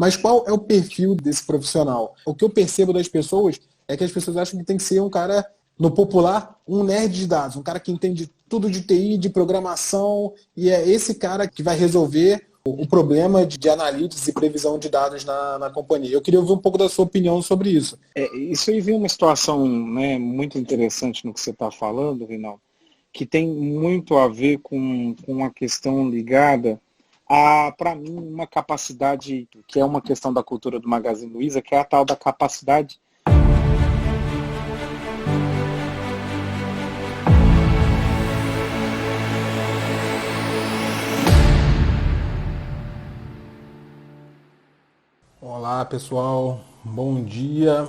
Mas qual é o perfil desse profissional? O que eu percebo das pessoas é que as pessoas acham que tem que ser um cara, no popular, um nerd de dados, um cara que entende tudo de TI, de programação, e é esse cara que vai resolver o problema de analytics e previsão de dados na companhia. Eu queria ouvir um pouco da sua opinião sobre isso. Isso aí vem uma situação, né, muito interessante no que você está falando, Rinaldo, que tem muito a ver com uma questão ligada a, para mim, uma capacidade, que é uma questão da cultura do Magazine Luiza, que é a tal da capacidade. Olá pessoal, bom dia.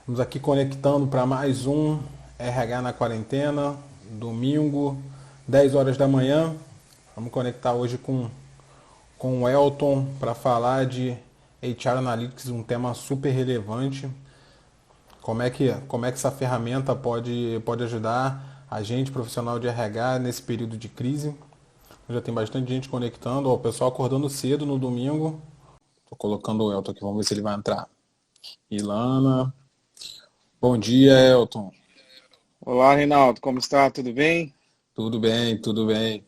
Estamos aqui conectando para mais um RH na quarentena, domingo, 10 horas da manhã. Vamos conectar hoje com o Elton para falar de HR Analytics, um tema super relevante. Como é que essa ferramenta pode ajudar a gente, profissional de RH, nesse período de crise. Já tem bastante gente conectando, o pessoal acordando cedo no domingo. Estou colocando o Elton aqui, vamos ver se ele vai entrar. Ilana. Bom dia, Elton. Olá, Rinaldo, como está? Tudo bem? Tudo bem, tudo bem.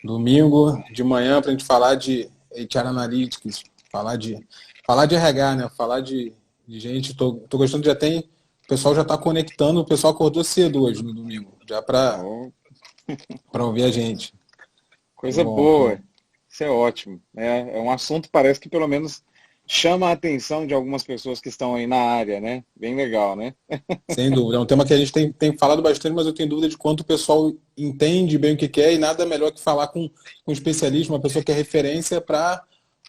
Domingo de manhã para a gente falar de HR Analytics, falar de RH, né? Falar de gente. Tô gostando, já tem. O pessoal já está conectando, o pessoal acordou cedo hoje no domingo, já para ouvir a gente. Coisa boa, isso é ótimo. É um assunto, parece que pelo menos chama a atenção de algumas pessoas que estão aí na área, né? Bem legal, né? Sem dúvida. É um tema que a gente tem falado bastante, mas eu tenho dúvida de quanto o pessoal entende bem o que quer, e nada melhor que falar com um especialista, uma pessoa que é referência para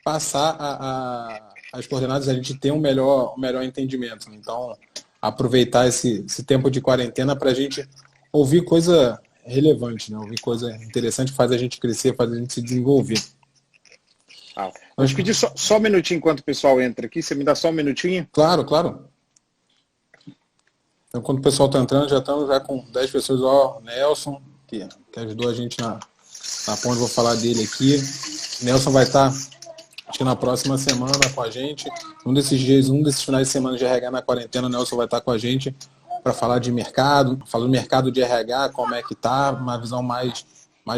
passar as coordenadas, a gente ter um melhor entendimento. Então, aproveitar esse tempo de quarentena para a gente ouvir coisa relevante, né? Ouvir coisa interessante, faz a gente crescer, faz a gente se desenvolver. Vou te pedir só um minutinho enquanto o pessoal entra aqui. Você me dá só um minutinho? Claro, claro. Então, quando o pessoal está entrando, já estamos com 10 pessoas. Ó, Nelson, que ajudou a gente na ponte, vou falar dele aqui. Nelson vai estar, acho que na próxima semana com a gente. Um desses finais de semana de RH na quarentena, o Nelson vai estar com a gente para falar de mercado, falar do mercado de RH, como é que está, uma visão mais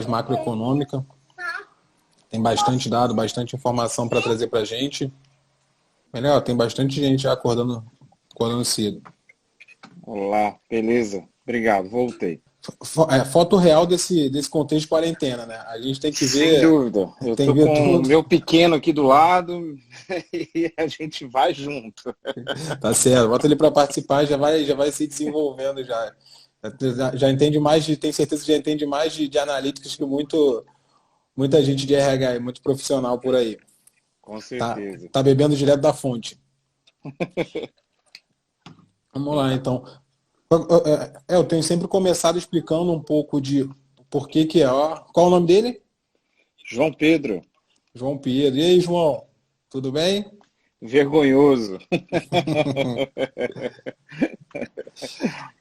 macroeconômica. Tem bastante dado, bastante informação para trazer para a gente. Melhor, tem bastante gente já acordando cedo. Olá, beleza. Obrigado, voltei. Foto real desse contexto de quarentena, né? A gente tem que ver... Sem dúvida. Eu tô com o meu pequeno aqui do lado e a gente vai junto. Tá certo. Bota ele para participar, já vai se desenvolvendo já. Já entende mais, tenho certeza que já entende mais de analytics que muita gente de RH, muito profissional por aí. Com certeza. Tá bebendo direto da fonte. Vamos lá, então. Eu tenho sempre começado explicando um pouco de por que é. Qual é o nome dele? João Pedro. João Pedro. E aí, João? Tudo bem? Vergonhoso.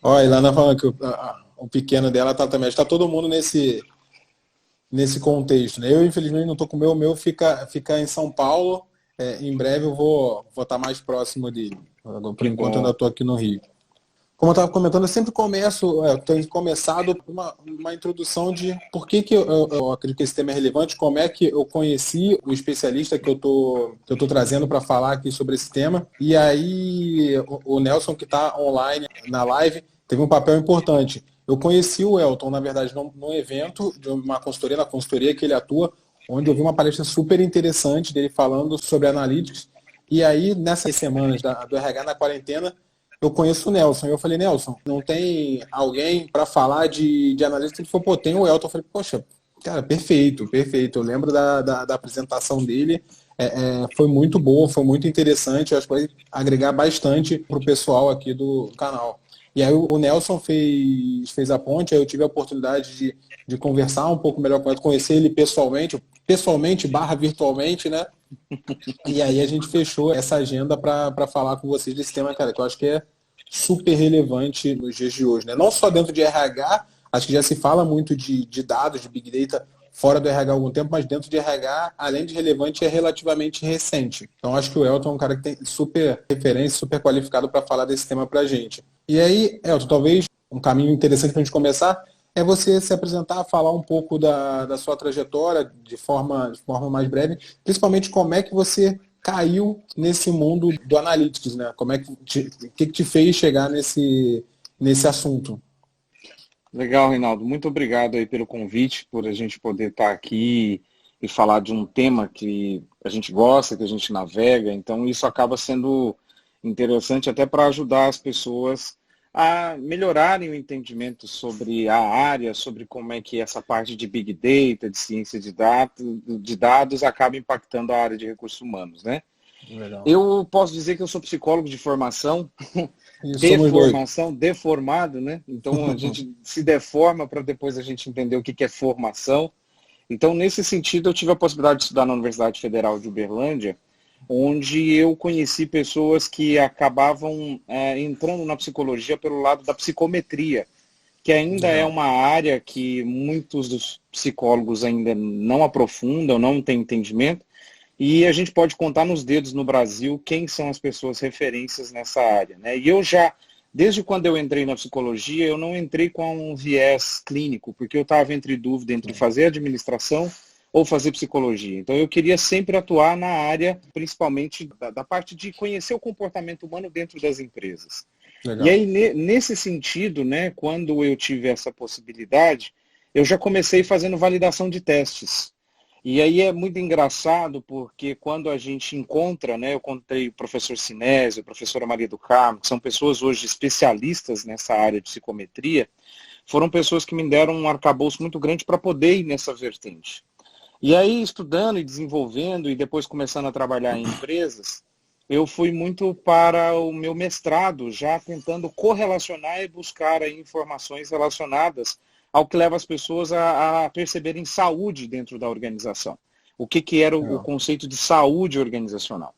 Olha, a Ilana falando que o pequeno dela tá também. Está todo mundo nesse contexto, né? Eu, infelizmente, não estou com o meu fica em São Paulo. Em breve eu vou estar mais próximo dele. Por enquanto eu ainda estou aqui no Rio. Como eu estava comentando, eu sempre tenho começado uma introdução de por que eu acredito que esse tema é relevante, como é que eu conheci o especialista que eu tô trazendo para falar aqui sobre esse tema. E aí o Nelson, que está online na live, teve um papel importante. Eu conheci o Elton, na verdade, num evento de uma consultoria, na consultoria que ele atua, onde eu vi uma palestra super interessante dele falando sobre analytics. E aí, nessas semanas do RH na quarentena, eu conheço o Nelson. E eu falei, Nelson, não tem alguém para falar de analytics? Ele falou, tem o Elton. Eu falei, poxa, cara, perfeito. Eu lembro da apresentação dele. Foi muito boa, foi muito interessante. Eu acho que vai agregar bastante para o pessoal aqui do canal. E aí o Nelson fez a ponte, aí eu tive a oportunidade de conversar um pouco melhor com ele, conhecer ele pessoalmente / virtualmente, né? E aí a gente fechou essa agenda para falar com vocês desse tema, cara, que eu acho que é super relevante nos dias de hoje, né? Não só dentro de RH, acho que já se fala muito de dados, de Big Data fora do RH há algum tempo, mas dentro de RH, além de relevante, é relativamente recente. Então acho que o Elton é um cara que tem super referência, super qualificado para falar desse tema para a gente. E aí, Elton, talvez um caminho interessante para a gente começar é você se apresentar, falar um pouco da sua trajetória de forma mais breve, principalmente como é que você caiu nesse mundo do analytics, né? Como é que te fez chegar nesse assunto? Legal, Reinaldo. Muito obrigado aí pelo convite, por a gente poder estar aqui e falar de um tema que a gente gosta, que a gente navega. Então, isso acaba sendo interessante até para ajudar as pessoas a melhorarem o entendimento sobre a área, sobre como é que essa parte de Big Data, de ciência de dados acaba impactando a área de recursos humanos, né? Legal. Eu posso dizer que eu sou psicólogo de formação, Somos dois. deformação, deformado, né? Então a gente se deforma para depois a gente entender o que é formação. Então, nesse sentido, eu tive a possibilidade de estudar na Universidade Federal de Uberlândia, onde eu conheci pessoas que acabavam entrando na psicologia pelo lado da psicometria, que ainda é uma área que muitos dos psicólogos ainda não aprofundam, não têm entendimento, e a gente pode contar nos dedos no Brasil quem são as pessoas referências nessa área, né? E eu já, desde quando eu entrei na psicologia, eu não entrei com um viés clínico, porque eu estava entre dúvida entre fazer administração ou fazer psicologia. Então eu queria sempre atuar na área, principalmente da parte de conhecer o comportamento humano dentro das empresas. Legal. E aí, nesse sentido, né, quando eu tive essa possibilidade, eu já comecei fazendo validação de testes. E aí é muito engraçado porque quando a gente encontra, né, eu encontrei o professor Sinésio, a professora Maria do Carmo, que são pessoas hoje especialistas nessa área de psicometria, foram pessoas que me deram um arcabouço muito grande para poder ir nessa vertente. E aí, estudando e desenvolvendo e depois começando a trabalhar em empresas, eu fui muito para o meu mestrado, já tentando correlacionar e buscar aí informações relacionadas ao que leva as pessoas a perceberem saúde dentro da organização. O que era o conceito de saúde organizacional.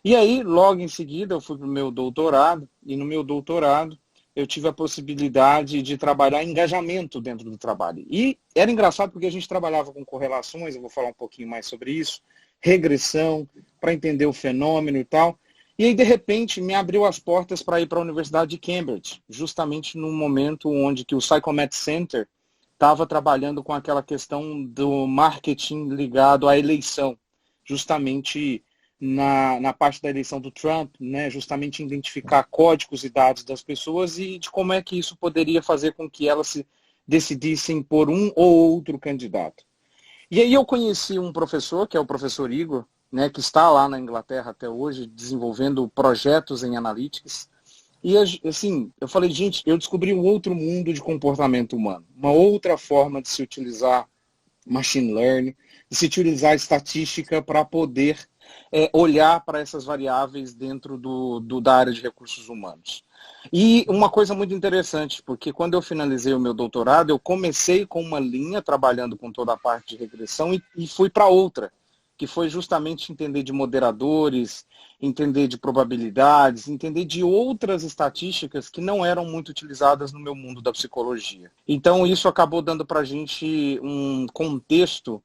E aí, logo em seguida, eu fui para o meu doutorado, e no meu doutorado eu tive a possibilidade de trabalhar engajamento dentro do trabalho. E era engraçado porque a gente trabalhava com correlações, eu vou falar um pouquinho mais sobre isso, regressão, para entender o fenômeno e tal. E aí, de repente, me abriu as portas para ir para a Universidade de Cambridge, justamente no momento onde que o Psychomet Center estava trabalhando com aquela questão do marketing ligado à eleição, justamente na parte da eleição do Trump, né, justamente identificar códigos e dados das pessoas e de como é que isso poderia fazer com que elas se decidissem por um ou outro candidato. E aí eu conheci um professor, que é o professor Igor, né, que está lá na Inglaterra até hoje, desenvolvendo projetos em analytics. E assim, eu falei, gente, eu descobri um outro mundo de comportamento humano, uma outra forma de se utilizar machine learning, de se utilizar estatística para poder olhar para essas variáveis dentro da área de recursos humanos. E uma coisa muito interessante, porque quando eu finalizei o meu doutorado, eu comecei com uma linha, trabalhando com toda a parte de regressão, e fui para outra, que foi justamente entender de moderadores, entender de probabilidades, entender de outras estatísticas que não eram muito utilizadas no meu mundo da psicologia. Então isso acabou dando para a gente um contexto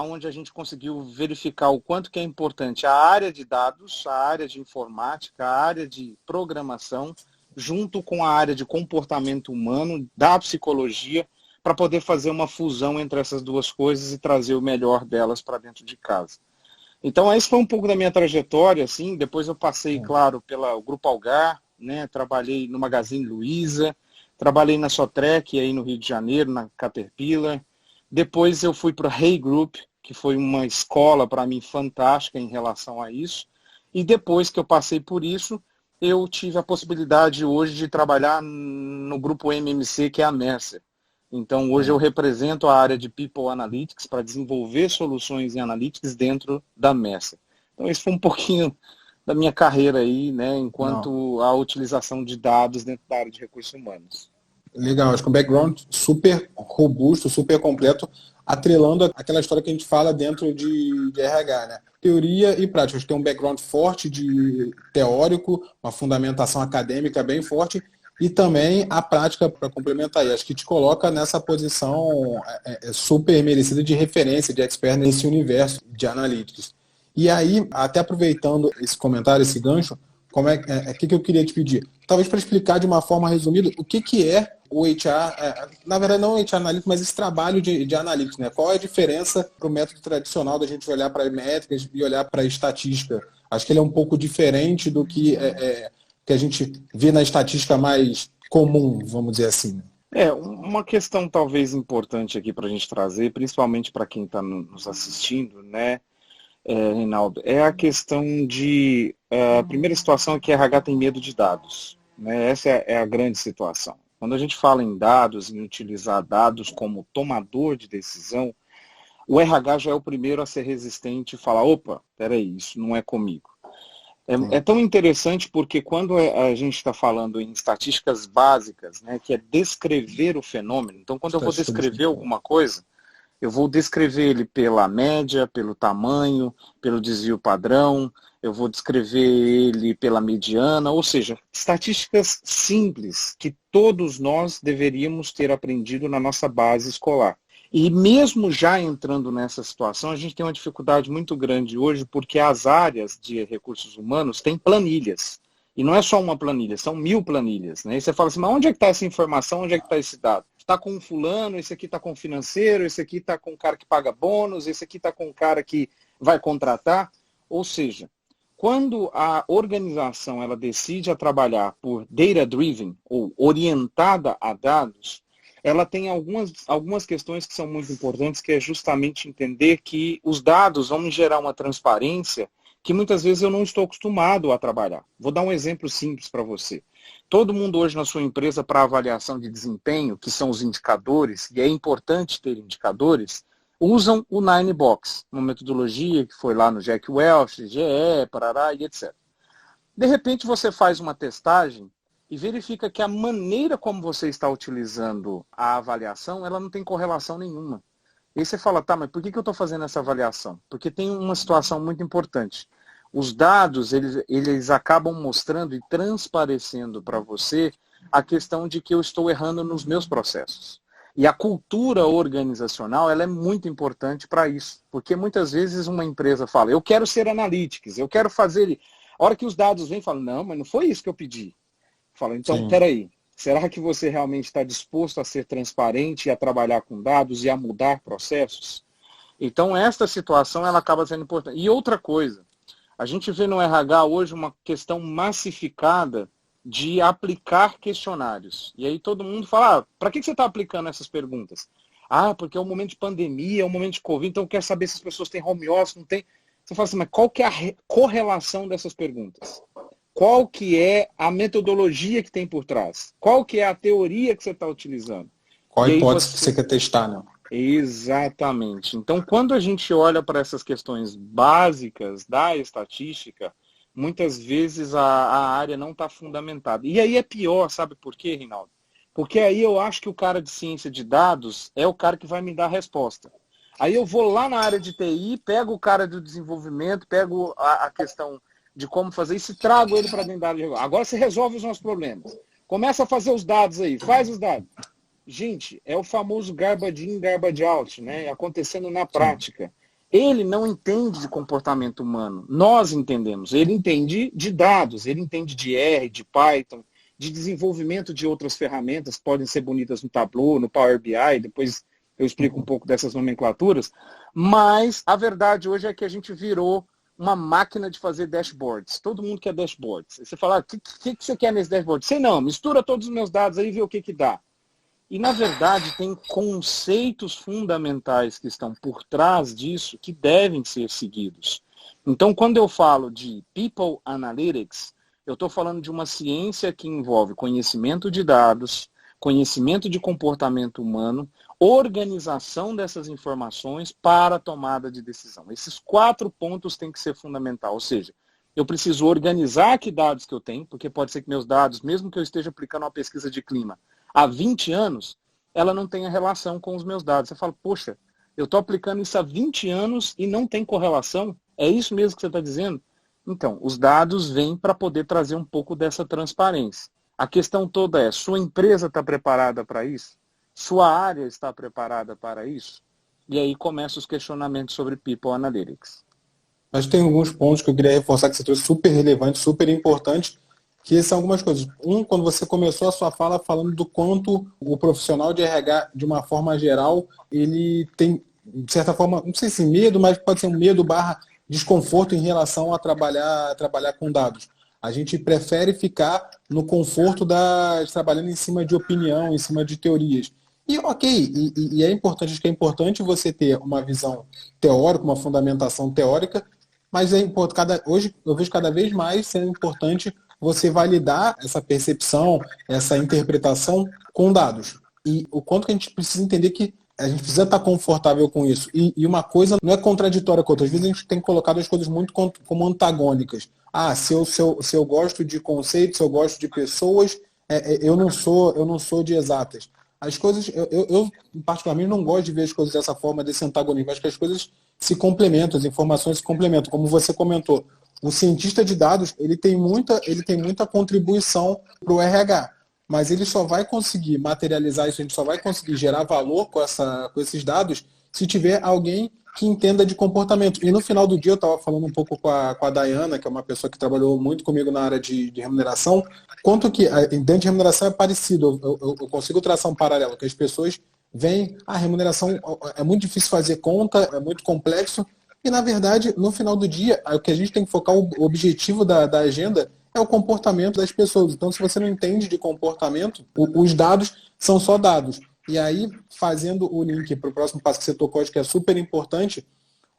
onde a gente conseguiu verificar o quanto que é importante a área de dados, a área de informática, a área de programação, junto com a área de comportamento humano da psicologia, para poder fazer uma fusão entre essas duas coisas e trazer o melhor delas para dentro de casa. Então, esse foi um pouco da minha trajetória, assim. Depois eu passei, claro, pelo Grupo Algar, né? Trabalhei no Magazine Luiza, trabalhei na Sotrec, aí no Rio de Janeiro, na Caterpillar. Depois eu fui para a Hay Group, que foi uma escola para mim fantástica em relação a isso. E depois que eu passei por isso, eu tive a possibilidade hoje de trabalhar no grupo MMC, que é a Mercer. Então, hoje eu represento a área de People Analytics para desenvolver soluções em Analytics dentro da Mercer. Então, esse foi um pouquinho da minha carreira aí, né, enquanto a utilização de dados dentro da área de recursos humanos. Legal, acho que um background super robusto, super completo, atrelando aquela história que a gente fala dentro de RH, né? Teoria e prática. Tem um background forte de teórico, uma fundamentação acadêmica bem forte, e também a prática para complementar. E acho que te coloca nessa posição super merecida de referência, de expert nesse universo de analytics. E aí, até aproveitando esse comentário, esse gancho, que eu queria te pedir? Talvez para explicar de uma forma resumida o que é o HR, na verdade não o HR Analytics, mas esse trabalho de Analytics, né? Qual é a diferença para o método tradicional da gente olhar para métricas e olhar para a estatística? Acho que ele é um pouco diferente do que a gente vê na estatística mais comum, vamos dizer assim. Uma questão talvez importante aqui para a gente trazer, principalmente para quem está nos assistindo, né, Reinaldo, é a questão de, a primeira situação é que a RH tem medo de dados, né? Essa é a grande situação. Quando a gente fala em dados, em utilizar dados como tomador de decisão, o RH já é o primeiro a ser resistente e falar, opa, peraí, isso não é comigo. É tão interessante porque quando a gente está falando em estatísticas básicas, né, que é descrever o fenômeno, então quando eu vou descrever alguma coisa, eu vou descrever ele pela média, pelo tamanho, pelo desvio padrão, eu vou descrever ele pela mediana, ou seja, estatísticas simples que todos nós deveríamos ter aprendido na nossa base escolar. E mesmo já entrando nessa situação, a gente tem uma dificuldade muito grande hoje, porque as áreas de recursos humanos têm planilhas. E não é só uma planilha, são 1000 planilhas. Né? E você fala assim, mas onde é que está essa informação, onde é que está esse dado? Está com um fulano, esse aqui está com o financeiro, esse aqui está com o cara que paga bônus, esse aqui está com o cara que vai contratar. Ou seja, quando a organização ela decide a trabalhar por data-driven, ou orientada a dados, ela tem algumas questões que são muito importantes, que é justamente entender que os dados vão me gerar uma transparência que muitas vezes eu não estou acostumado a trabalhar. Vou dar um exemplo simples para você. Todo mundo hoje na sua empresa, para avaliação de desempenho, que são os indicadores, e é importante ter indicadores, usam o Nine Box, uma metodologia que foi lá no Jack Welch, GE, Parará e etc. De repente você faz uma testagem e verifica que a maneira como você está utilizando a avaliação, ela não tem correlação nenhuma. E aí você fala, tá, mas por que eu estou fazendo essa avaliação? Porque tem uma situação muito importante. Os dados, eles acabam mostrando e transparecendo para você a questão de que eu estou errando nos meus processos. E a cultura organizacional, ela é muito importante para isso. Porque muitas vezes uma empresa fala, eu quero ser analytics, eu quero fazer... A hora que os dados vêm, fala, não, mas não foi isso que eu pedi. Fala, então, peraí, será que você realmente está disposto a ser transparente e a trabalhar com dados e a mudar processos? Então, esta situação ela acaba sendo importante. E outra coisa, a gente vê no RH hoje uma questão massificada de aplicar questionários. E aí todo mundo fala, para que você está aplicando essas perguntas? Porque é um momento de pandemia, é um momento de Covid, então eu quero saber se as pessoas têm home office, não tem. Você fala assim, mas qual que é a correlação dessas perguntas? Qual que é a metodologia que tem por trás? Qual que é a teoria que você está utilizando? Qual a hipótese que você quer testar, né? Exatamente. Então, quando a gente olha para essas questões básicas da estatística, muitas vezes a área não está fundamentada. E aí é pior, sabe por quê, Reinaldo? Porque aí eu acho que o cara de ciência de dados é o cara que vai me dar a resposta. Aí eu vou lá na área de TI, pego o cara do desenvolvimento, pego a questão de como fazer isso e trago ele para dentro da área de... Agora você resolve os nossos problemas. Começa a fazer os dados aí, faz os dados. Gente, é o famoso garbage in, garbage out, né? Acontecendo na prática. Ele não entende de comportamento humano. Nós entendemos. Ele entende de dados, ele entende de R, de Python, de desenvolvimento de outras ferramentas, podem ser bonitas no Tableau, no Power BI, depois eu explico um pouco dessas nomenclaturas. Mas a verdade hoje é que a gente virou uma máquina de fazer dashboards. Todo mundo quer dashboards. Você fala, o que você quer nesse dashboard? Sei não, mistura todos os meus dados aí e vê o que dá. E, na verdade, tem conceitos fundamentais que estão por trás disso que devem ser seguidos. Então, quando eu falo de People Analytics, eu estou falando de uma ciência que envolve conhecimento de dados, conhecimento de comportamento humano, organização dessas informações para a tomada de decisão. Esses 4 pontos têm que ser fundamental, ou seja, eu preciso organizar que dados que eu tenho, porque pode ser que meus dados, mesmo que eu esteja aplicando uma pesquisa de clima há 20 anos, ela não tenha relação com os meus dados. Você fala, poxa, eu estou aplicando isso há 20 anos e não tem correlação? É isso mesmo que você está dizendo? Então, os dados vêm para poder trazer um pouco dessa transparência. A questão toda é, sua empresa está preparada para isso? Sua área está preparada para isso? E aí começam os questionamentos sobre People Analytics. Mas tem alguns pontos que eu queria reforçar que você trouxe super relevantes, super importantes, que são algumas coisas. Quando você começou a sua fala falando do quanto o profissional de RH, de uma forma geral, ele tem, de certa forma, não sei se medo, mas pode ser um medo barra desconforto em relação a trabalhar com dados. A gente prefere ficar no conforto trabalhando em cima de opinião, em cima de teorias. E ok, é importante, acho que é importante você ter uma visão teórica, uma fundamentação teórica, mas hoje eu vejo cada vez mais sendo importante você validar essa percepção, essa interpretação com dados. E o quanto que a gente precisa entender que a gente precisa estar confortável com isso. E uma coisa não é contraditória com outra. Às vezes a gente tem colocado as coisas muito como antagônicas. Se eu gosto de conceitos, se eu gosto de pessoas, eu não sou de exatas. As coisas, eu particularmente não gosto de ver as coisas dessa forma, desse antagonismo. Acho que as coisas se complementam, as informações se complementam. Como você comentou, o cientista de dados ele tem muita contribuição para o RH, mas ele só vai conseguir materializar isso, a gente só vai conseguir gerar valor com esses dados se tiver alguém que entenda de comportamento. E no final do dia eu estava falando um pouco com a Dayana, que é uma pessoa que trabalhou muito comigo na área de remuneração, quanto que dentro de remuneração é parecido, eu consigo traçar um paralelo, que as pessoas veem, a remuneração é muito difícil fazer conta, é muito complexo, e na verdade, no final do dia, o que a gente tem que focar, o objetivo da agenda é o comportamento das pessoas. Então, se você não entende de comportamento, os dados são só dados. E aí, fazendo o link para o próximo passo que você tocou, acho que é super importante,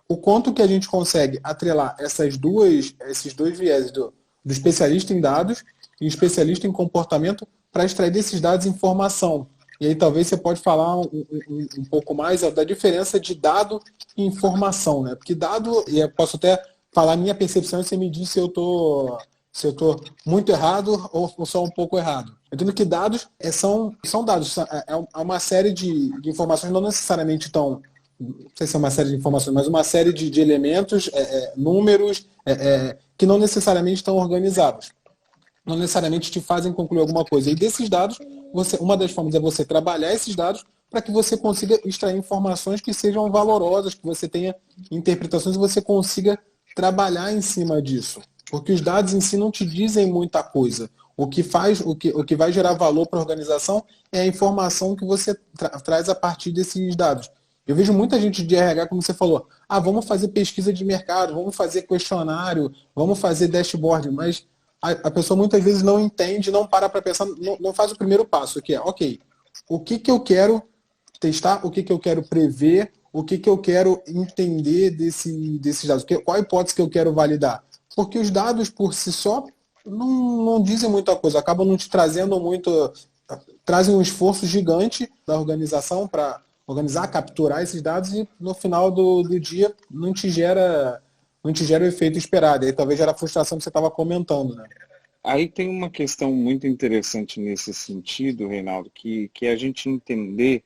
o quanto que a gente consegue atrelar esses dois vieses do especialista em dados e especialista em comportamento para extrair desses dados informação. E aí talvez você pode falar um pouco mais da diferença de dado e informação, né? Porque dado, e eu posso até falar a minha percepção e você me diz se eu estou muito errado ou só um pouco errado. Eu entendo que dados são dados, é uma série de informações, não necessariamente tão, não sei se é uma série de informações, mas uma série de elementos, números, que não necessariamente estão organizados. Não necessariamente te fazem concluir alguma coisa. E desses dados, uma das formas é você trabalhar esses dados para que você consiga extrair informações que sejam valorosas, que você tenha interpretações e você consiga trabalhar em cima disso. Porque os dados em si não te dizem muita coisa. O que vai gerar valor para a organização é a informação que você traz a partir desses dados. Eu vejo muita gente de RH, como você falou, vamos fazer pesquisa de mercado, vamos fazer questionário, vamos fazer dashboard, mas a pessoa muitas vezes não entende, não para pensar, não faz o primeiro passo, que é, ok, o que eu quero testar, o que eu quero prever, o que eu quero entender desses dados, qual a hipótese que eu quero validar. Porque os dados por si só não dizem muita coisa, acabam não te trazendo muito, trazem um esforço gigante da organização para organizar, capturar esses dados e no final do dia não te gera o efeito esperado. E aí talvez gera a frustração que você estava comentando, né? Aí tem uma questão muito interessante nesse sentido, Reinaldo, que é a gente entender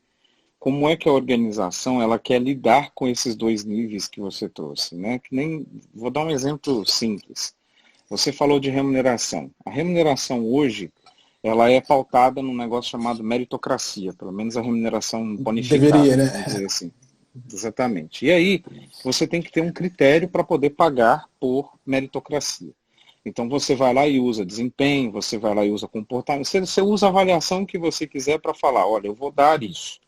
como é que a organização ela quer lidar com esses dois níveis que você trouxe, né? Vou dar um exemplo simples. Você falou de remuneração. A remuneração hoje, ela é pautada num negócio chamado meritocracia, pelo menos a remuneração bonificada. Deveria, né? Vamos dizer assim. Exatamente. E aí, você tem que ter um critério para poder pagar por meritocracia. Então, você vai lá e usa desempenho, você vai lá e usa comportamento, você usa a avaliação que você quiser para falar, olha, eu vou dar isso.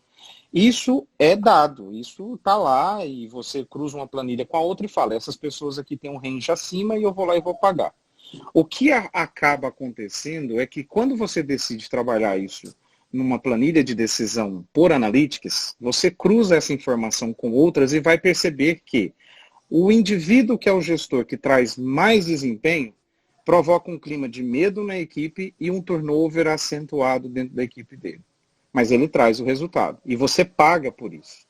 Isso é dado, isso está lá e você cruza uma planilha com a outra e fala, essas pessoas aqui têm um range acima e eu vou lá e vou pagar. O que acaba acontecendo é que quando você decide trabalhar isso numa planilha de decisão por analytics, você cruza essa informação com outras e vai perceber que o indivíduo que é o gestor que traz mais desempenho provoca um clima de medo na equipe e um turnover acentuado dentro da equipe dele. Mas ele traz o resultado e você paga por isso.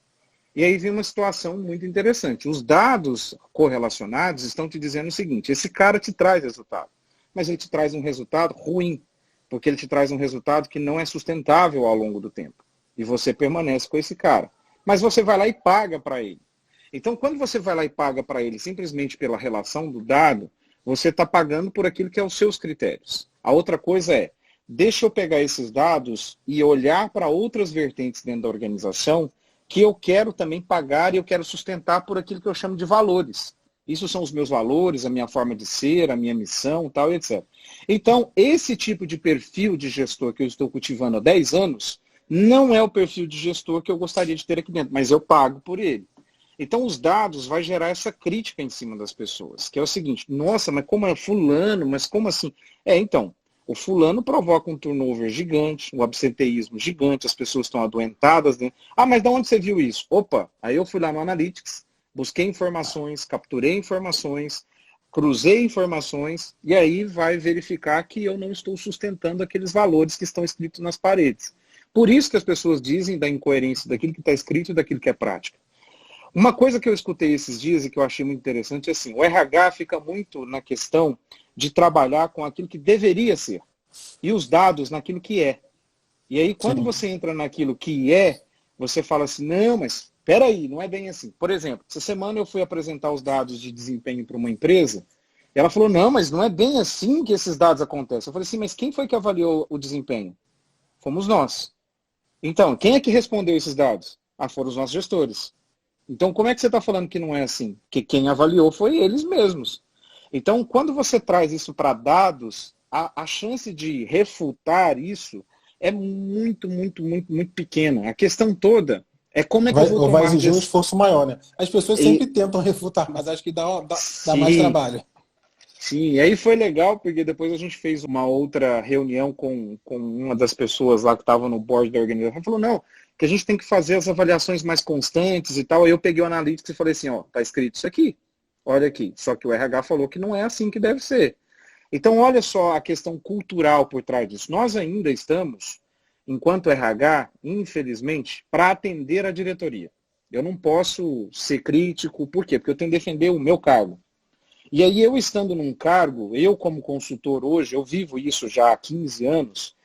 E aí vem uma situação muito interessante. Os dados correlacionados estão te dizendo o seguinte, esse cara te traz resultado, mas ele te traz um resultado ruim, porque ele te traz um resultado que não é sustentável ao longo do tempo. E você permanece com esse cara. Mas você vai lá e paga para ele. Então, quando você vai lá e paga para ele simplesmente pela relação do dado, você está pagando por aquilo que é os seus critérios. A outra coisa é, deixa eu pegar esses dados e olhar para outras vertentes dentro da organização que eu quero também pagar e eu quero sustentar por aquilo que eu chamo de valores. Isso são os meus valores, a minha forma de ser, a minha missão, tal, etc. Então, esse tipo de perfil de gestor que eu estou cultivando há 10 anos não é o perfil de gestor que eu gostaria de ter aqui dentro, mas eu pago por ele. Então, os dados vai gerar essa crítica em cima das pessoas, que é o seguinte: nossa, mas como é fulano, mas como assim? Então, o fulano provoca um turnover gigante, um absenteísmo gigante, as pessoas estão adoentadas, né? Ah, mas de onde você viu isso? Opa, aí eu fui lá no Analytics, busquei informações, capturei informações, cruzei informações, e aí vai verificar que eu não estou sustentando aqueles valores que estão escritos nas paredes. Por isso que as pessoas dizem da incoerência daquilo que está escrito e daquilo que é prática. Uma coisa que eu escutei esses dias e que eu achei muito interessante é assim: o RH fica muito na questão de trabalhar com aquilo que deveria ser e os dados naquilo que é. E aí, quando você entra naquilo que é, você fala assim: não, mas espera aí, não é bem assim. Por exemplo, essa semana eu fui apresentar os dados de desempenho para uma empresa e ela falou: não, mas não é bem assim que esses dados acontecem. Eu falei assim: mas quem foi que avaliou o desempenho? Fomos nós. Então, quem é que respondeu esses dados? Foram os nossos gestores. Então, como é que você está falando que não é assim? Que quem avaliou foi eles mesmos. Então, quando você traz isso para dados, a chance de refutar isso é muito, muito, muito, muito pequena. A questão toda é como é que eu vou tomar... Vai exigir um esforço maior, né? As pessoas sempre tentam refutar, mas acho que dá mais trabalho. Sim, e aí foi legal, porque depois a gente fez uma outra reunião com uma das pessoas lá que estava no board da organização. Falou: não, que a gente tem que fazer as avaliações mais constantes e tal. Aí eu peguei o Analytics e falei assim: ó, tá escrito isso aqui, olha aqui. Só que o RH falou que não é assim que deve ser. Então, olha só a questão cultural por trás disso. Nós ainda estamos, enquanto RH, infelizmente, para atender a diretoria. Eu não posso ser crítico, por quê? Porque eu tenho que defender o meu cargo. E aí, eu estando num cargo, eu como consultor hoje, eu vivo isso já há 15 anos,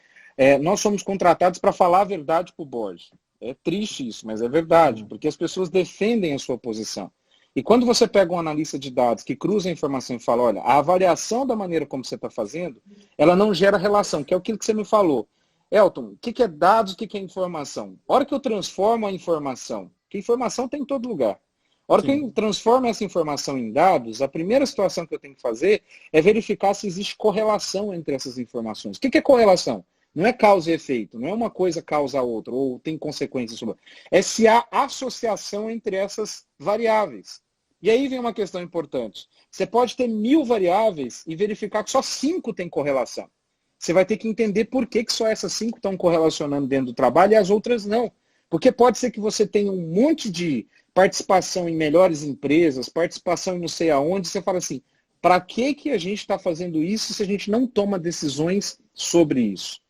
nós somos contratados para falar a verdade para o board. É triste isso, mas é verdade, porque as pessoas defendem a sua posição. E quando você pega um analista de dados que cruza a informação e fala: olha, a avaliação da maneira como você está fazendo, ela não gera relação, que é aquilo que você me falou. Elton, o que é dados, o que é informação? A hora que eu transformo a informação, que informação tem em todo lugar. A hora que eu transformo essa informação em dados, a primeira situação que eu tenho que fazer é verificar se existe correlação entre essas informações. O que é correlação? Não é causa e efeito, não é uma coisa causa a outra, ou tem consequências sobre. É se há associação entre essas variáveis. E aí vem uma questão importante. Você pode ter 1000 variáveis e verificar que só 5 têm correlação. Você vai ter que entender por que só essas 5 estão correlacionando dentro do trabalho e as outras não. Porque pode ser que você tenha um monte de participação em melhores empresas, participação em não sei aonde, você fala assim: para que a gente está fazendo isso se a gente não toma decisões sobre isso?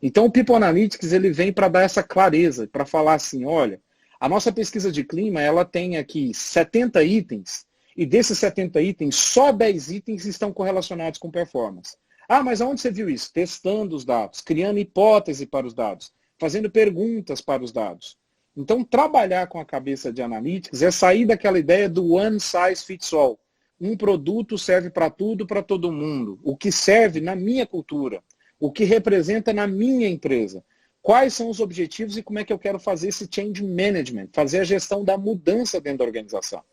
Então o People Analytics ele vem para dar essa clareza, para falar assim: olha, a nossa pesquisa de clima ela tem aqui 70 itens, e desses 70 itens, só 10 itens estão correlacionados com performance. Mas aonde você viu isso? Testando os dados, criando hipótese para os dados, fazendo perguntas para os dados. Então, trabalhar com a cabeça de Analytics é sair daquela ideia do one size fits all. Um produto serve para tudo, para todo mundo. O que serve na minha cultura. O que representa na minha empresa. Quais são os objetivos e como é que eu quero fazer esse change management, fazer a gestão da mudança dentro da organização.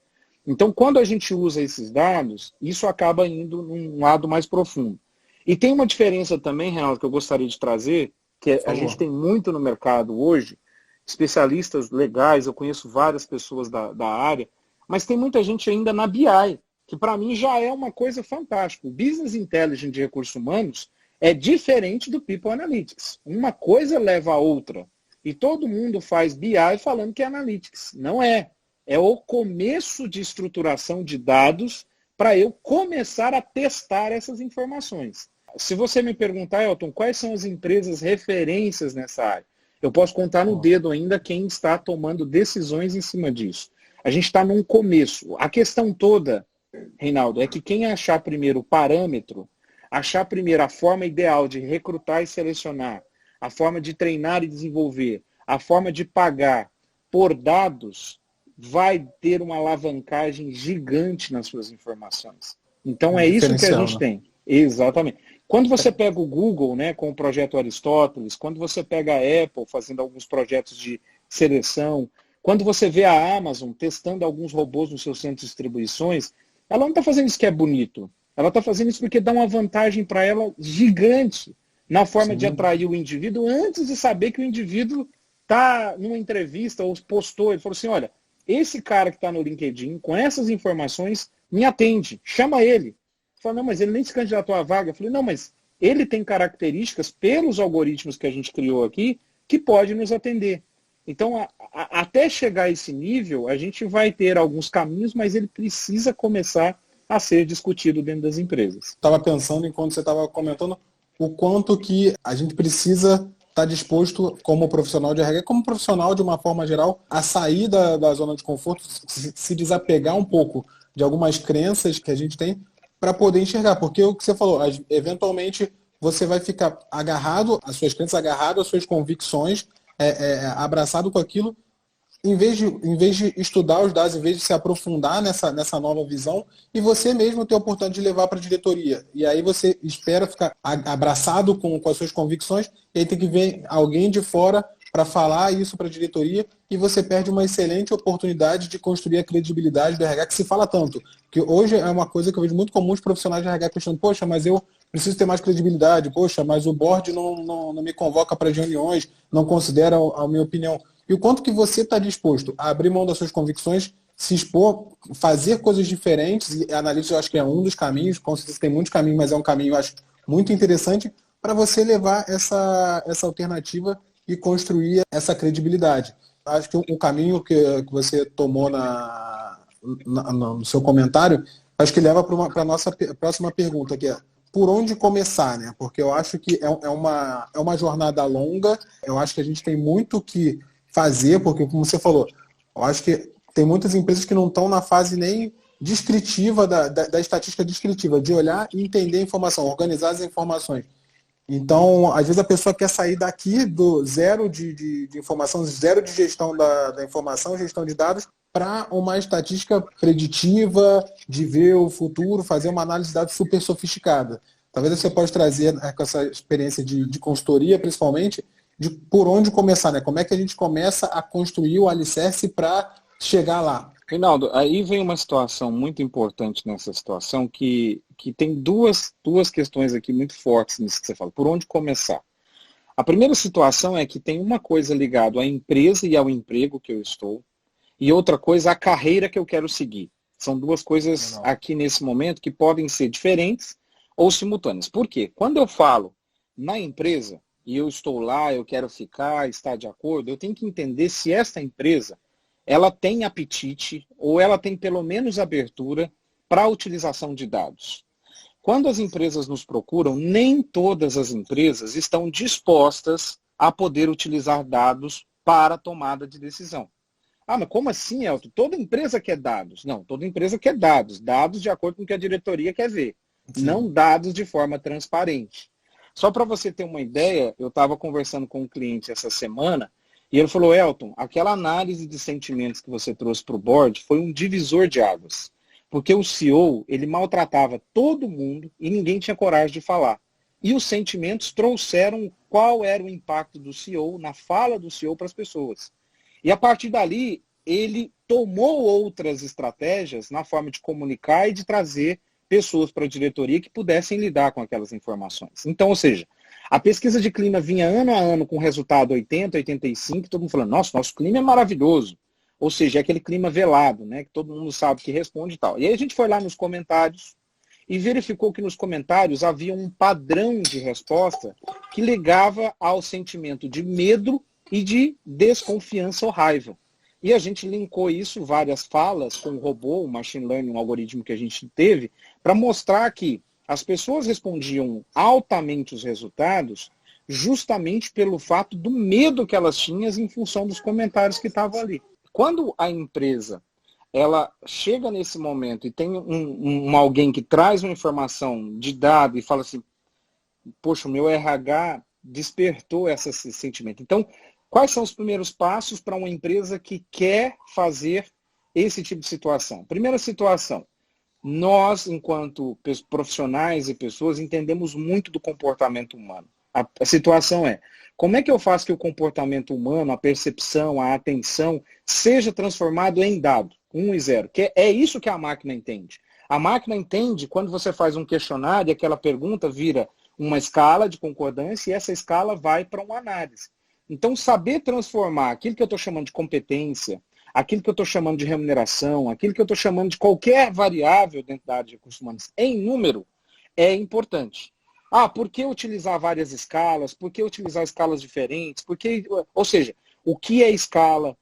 Então, quando a gente usa esses dados, isso acaba indo num lado mais profundo. E tem uma diferença também, Renato, que eu gostaria de trazer, que a gente tem muito no mercado hoje, especialistas legais, eu conheço várias pessoas da área, mas tem muita gente ainda na BI, que para mim já é uma coisa fantástica. O Business Intelligence de recursos humanos é diferente do People Analytics. Uma coisa leva a outra. E todo mundo faz BI falando que é Analytics. Não é. É o começo de estruturação de dados para eu começar a testar essas informações. Se você me perguntar, Elton, quais são as empresas referências nessa área? Eu posso contar no dedo ainda quem está tomando decisões em cima disso. A gente está num começo. A questão toda, Reinaldo, é que quem achar primeiro o parâmetro, achar primeiro a forma ideal de recrutar e selecionar, a forma de treinar e desenvolver, a forma de pagar por dados, vai ter uma alavancagem gigante nas suas informações. Então é isso que a gente tem. Exatamente. Quando você pega o Google, né, com o projeto Aristóteles, quando você pega a Apple fazendo alguns projetos de seleção, quando você vê a Amazon testando alguns robôs nos seus centros de distribuições, ela não está fazendo isso que é bonito. Ela está fazendo isso porque dá uma vantagem para ela gigante na forma de atrair o indivíduo antes de saber que o indivíduo está numa entrevista ou postou. Ele falou assim, olha, esse cara que está no LinkedIn, com essas informações, me atende, chama ele. Falei, não, mas ele nem se candidatou à vaga. Eu falei, não, mas ele tem características pelos algoritmos que a gente criou aqui que pode nos atender. Então, até chegar a esse nível, a gente vai ter alguns caminhos, mas ele precisa começar a ser discutido dentro das empresas. Estava pensando, enquanto você estava comentando, o quanto que a gente precisa estar disposto, como profissional de RH, como profissional de uma forma geral, a sair da zona de conforto, se desapegar um pouco de algumas crenças que a gente tem, para poder enxergar, porque o que você falou, eventualmente você vai ficar agarrado às suas crenças, agarrado às suas convicções, abraçado com aquilo, em vez de estudar os dados, em vez de se aprofundar nessa nova visão, e você mesmo ter a oportunidade de levar para a diretoria. E aí você espera ficar abraçado com as suas convicções, e aí tem que vir alguém de fora para falar isso para a diretoria, e você perde uma excelente oportunidade de construir a credibilidade do RH, que se fala tanto. Que hoje é uma coisa que eu vejo muito comum os profissionais de RH questionando, poxa, mas eu preciso ter mais credibilidade, poxa, mas o board não me convoca para reuniões, não considera a minha opinião. E o quanto que você está disposto a abrir mão das suas convicções, se expor, fazer coisas diferentes, e a analítica eu acho que é um dos caminhos, com certeza tem muitos caminhos, mas é um caminho, eu acho, muito interessante, para você levar essa alternativa e construir essa credibilidade. Acho que o caminho que você tomou no seu comentário, acho que leva para a nossa próxima pergunta, que é por onde começar, né? Porque eu acho que é uma jornada longa, eu acho que a gente tem muito que fazer, porque, como você falou, eu acho que tem muitas empresas que não estão na fase nem descritiva, da estatística descritiva, de olhar e entender a informação, organizar as informações. Então, às vezes a pessoa quer sair daqui do zero de informação, zero de gestão da informação, gestão de dados, para uma estatística preditiva, de ver o futuro, fazer uma análise de dados super sofisticada. Talvez você possa trazer, com essa experiência de consultoria, principalmente, de por onde começar, né? Como é que a gente começa a construir o alicerce para chegar lá? Reinaldo, aí vem uma situação muito importante nessa situação que tem duas questões aqui muito fortes nisso que você fala. Por onde começar? A primeira situação é que tem uma coisa ligada à empresa e ao emprego que eu estou e outra coisa à carreira que eu quero seguir. São duas coisas aqui nesse momento que podem ser diferentes ou simultâneas. Por quê? Quando eu falo na empresa e eu estou lá, eu quero ficar, estar de acordo, eu tenho que entender se esta empresa ela tem apetite ou ela tem pelo menos abertura para a utilização de dados. Quando as empresas nos procuram, nem todas as empresas estão dispostas a poder utilizar dados para a tomada de decisão. Ah, mas como assim, Elton? Toda empresa quer dados. Não, toda empresa quer dados. Dados de acordo com o que a diretoria quer ver. Sim. Não dados de forma transparente. Só para você ter uma ideia, eu estava conversando com um cliente essa semana e ele falou, Elton, aquela análise de sentimentos que você trouxe para o board foi um divisor de águas. Porque o CEO, ele maltratava todo mundo e ninguém tinha coragem de falar. E os sentimentos trouxeram qual era o impacto do CEO, na fala do CEO para as pessoas. E a partir dali, ele tomou outras estratégias na forma de comunicar e de trazer pessoas para a diretoria que pudessem lidar com aquelas informações. Então, ou seja, a pesquisa de clima vinha ano a ano com resultado 80, 85, todo mundo falando, nossa, nosso clima é maravilhoso. Ou seja, é aquele clima velado, né, que todo mundo sabe que responde e tal. E aí a gente foi lá nos comentários e verificou que nos comentários havia um padrão de resposta que ligava ao sentimento de medo e de desconfiança ou raiva. E a gente linkou isso, várias falas, com o robô, o machine learning, um algoritmo que a gente teve, para mostrar que as pessoas respondiam altamente os resultados justamente pelo fato do medo que elas tinham em função dos comentários que estavam ali. Quando a empresa ela chega nesse momento e tem alguém que traz uma informação de dado e fala assim, poxa, o meu RH despertou esse sentimento. Então, quais são os primeiros passos para uma empresa que quer fazer esse tipo de situação? Primeira situação, Nós, enquanto profissionais e pessoas, entendemos muito do comportamento humano. A situação é, como é que eu faço que o comportamento humano, a percepção, a atenção, seja transformado em dado, 1 e 0? Que é isso que a máquina entende. A máquina entende quando você faz um questionário e aquela pergunta vira uma escala de concordância e essa escala vai para uma análise. Então, saber transformar aquilo que eu estou chamando de competência, aquilo que eu estou chamando de remuneração, aquilo que eu estou chamando de qualquer variável dentro da área de recursos humanos em número, é importante. Por que utilizar várias escalas? Por que utilizar escalas diferentes? Ou seja, o que é escala?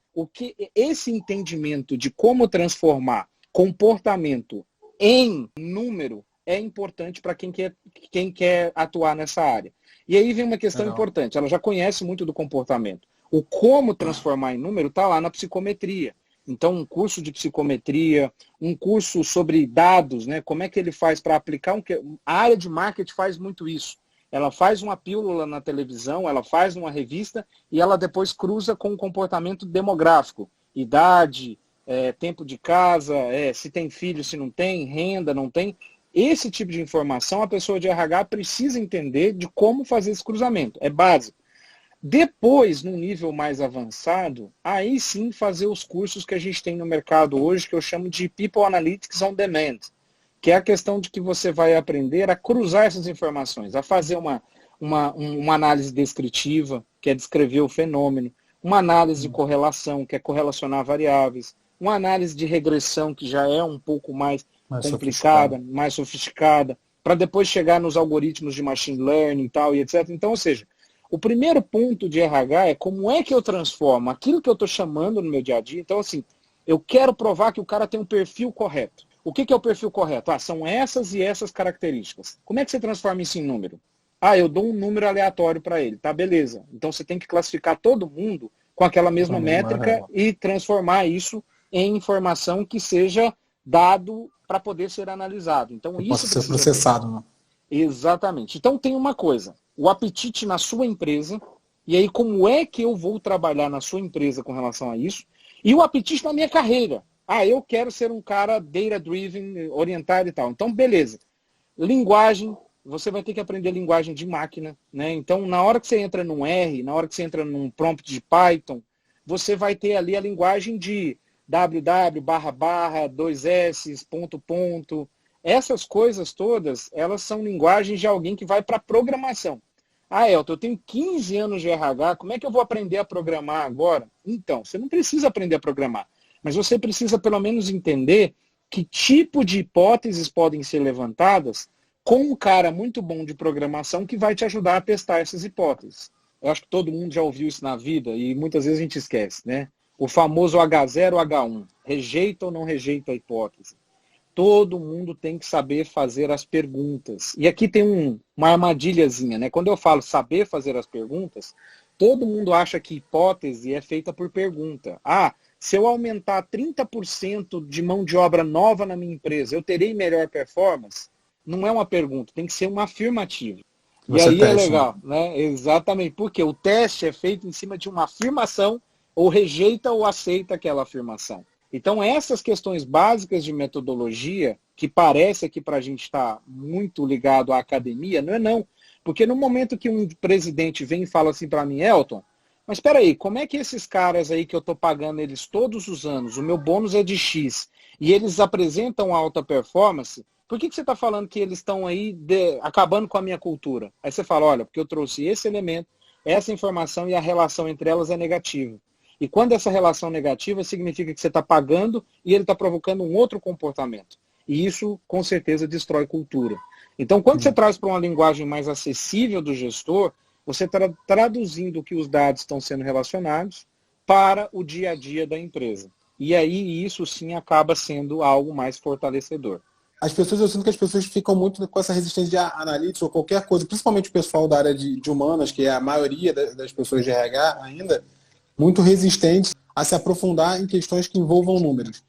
Esse entendimento de como transformar comportamento em número é importante para quem quer atuar nessa área. E aí vem uma questão importante. Ela já conhece muito do comportamento. O como transformar em número está lá na psicometria. Então, um curso de psicometria, um curso sobre dados, né? Como é que ele faz para aplicar A área de marketing faz muito isso. Ela faz uma pílula na televisão, ela faz uma revista e ela depois cruza com o comportamento demográfico. Idade, tempo de casa, se tem filho, se não tem, renda, não tem. Esse tipo de informação a pessoa de RH precisa entender de como fazer esse cruzamento. É básico. Depois, num nível mais avançado, aí sim fazer os cursos que a gente tem no mercado hoje, que eu chamo de People Analytics on Demand, que é a questão de que você vai aprender a cruzar essas informações, a fazer uma análise descritiva, que é descrever o fenômeno, uma análise de correlação, que é correlacionar variáveis, uma análise de regressão, que já é um pouco mais complicada, mais sofisticada, para depois chegar nos algoritmos de machine learning e tal, e etc. Então, ou seja, o primeiro ponto de RH é como é que eu transformo aquilo que eu estou chamando no meu dia a dia. Então, assim, eu quero provar que o cara tem um perfil correto. O que é o perfil correto? São essas e essas características. Como é que você transforma isso em número? Eu dou um número aleatório para ele. Tá, beleza. Então, você tem que classificar todo mundo com aquela mesma métrica e transformar isso em informação que seja dado para poder ser analisado. Então, isso pode ser processado, né? Exatamente. Então, tem uma coisa. O apetite na sua empresa, e aí como é que eu vou trabalhar na sua empresa com relação a isso, e o apetite na minha carreira. Eu quero ser um cara data-driven, orientado e tal. Então, beleza. Linguagem, você vai ter que aprender linguagem de máquina, né? Então, na hora que você entra num R, na hora que você entra num prompt de Python, você vai ter ali a linguagem de www, // 2s, ponto. Essas coisas todas, elas são linguagens de alguém que vai para programação. Elton, eu tenho 15 anos de RH, como é que eu vou aprender a programar agora? Então, você não precisa aprender a programar, mas você precisa pelo menos entender que tipo de hipóteses podem ser levantadas com um cara muito bom de programação que vai te ajudar a testar essas hipóteses. Eu acho que todo mundo já ouviu isso na vida e muitas vezes a gente esquece, né? O famoso H0 ou H1, rejeita ou não rejeita a hipótese. Todo mundo tem que saber fazer as perguntas. E aqui tem uma armadilhazinha, né? Quando eu falo saber fazer as perguntas, todo mundo acha que hipótese é feita por pergunta. Se eu aumentar 30% de mão de obra nova na minha empresa, eu terei melhor performance? Não é uma pergunta, tem que ser uma afirmativa. E aí é legal, né? Exatamente, porque o teste é feito em cima de uma afirmação, ou rejeita ou aceita aquela afirmação. Então, essas questões básicas de metodologia, que parece aqui para a gente estar muito ligado à academia, não. Porque no momento que um presidente vem e fala assim para mim, Elton, mas espera aí, como é que esses caras aí que eu estou pagando eles todos os anos, o meu bônus é de X, e eles apresentam alta performance, por que você está falando que eles estão aí acabando com a minha cultura? Aí você fala, olha, porque eu trouxe esse elemento, essa informação e a relação entre elas é negativa. E quando essa relação negativa, significa que você está pagando e ele está provocando um outro comportamento. E isso, com certeza, destrói cultura. Então, quando você traz para uma linguagem mais acessível do gestor, você está traduzindo que os dados estão sendo relacionados para o dia a dia da empresa. E aí, isso sim acaba sendo algo mais fortalecedor. Eu sinto que as pessoas ficam muito com essa resistência de analytics ou qualquer coisa, principalmente o pessoal da área de humanas, que é a maioria das pessoas de RH ainda, muito resistentes a se aprofundar em questões que envolvam números.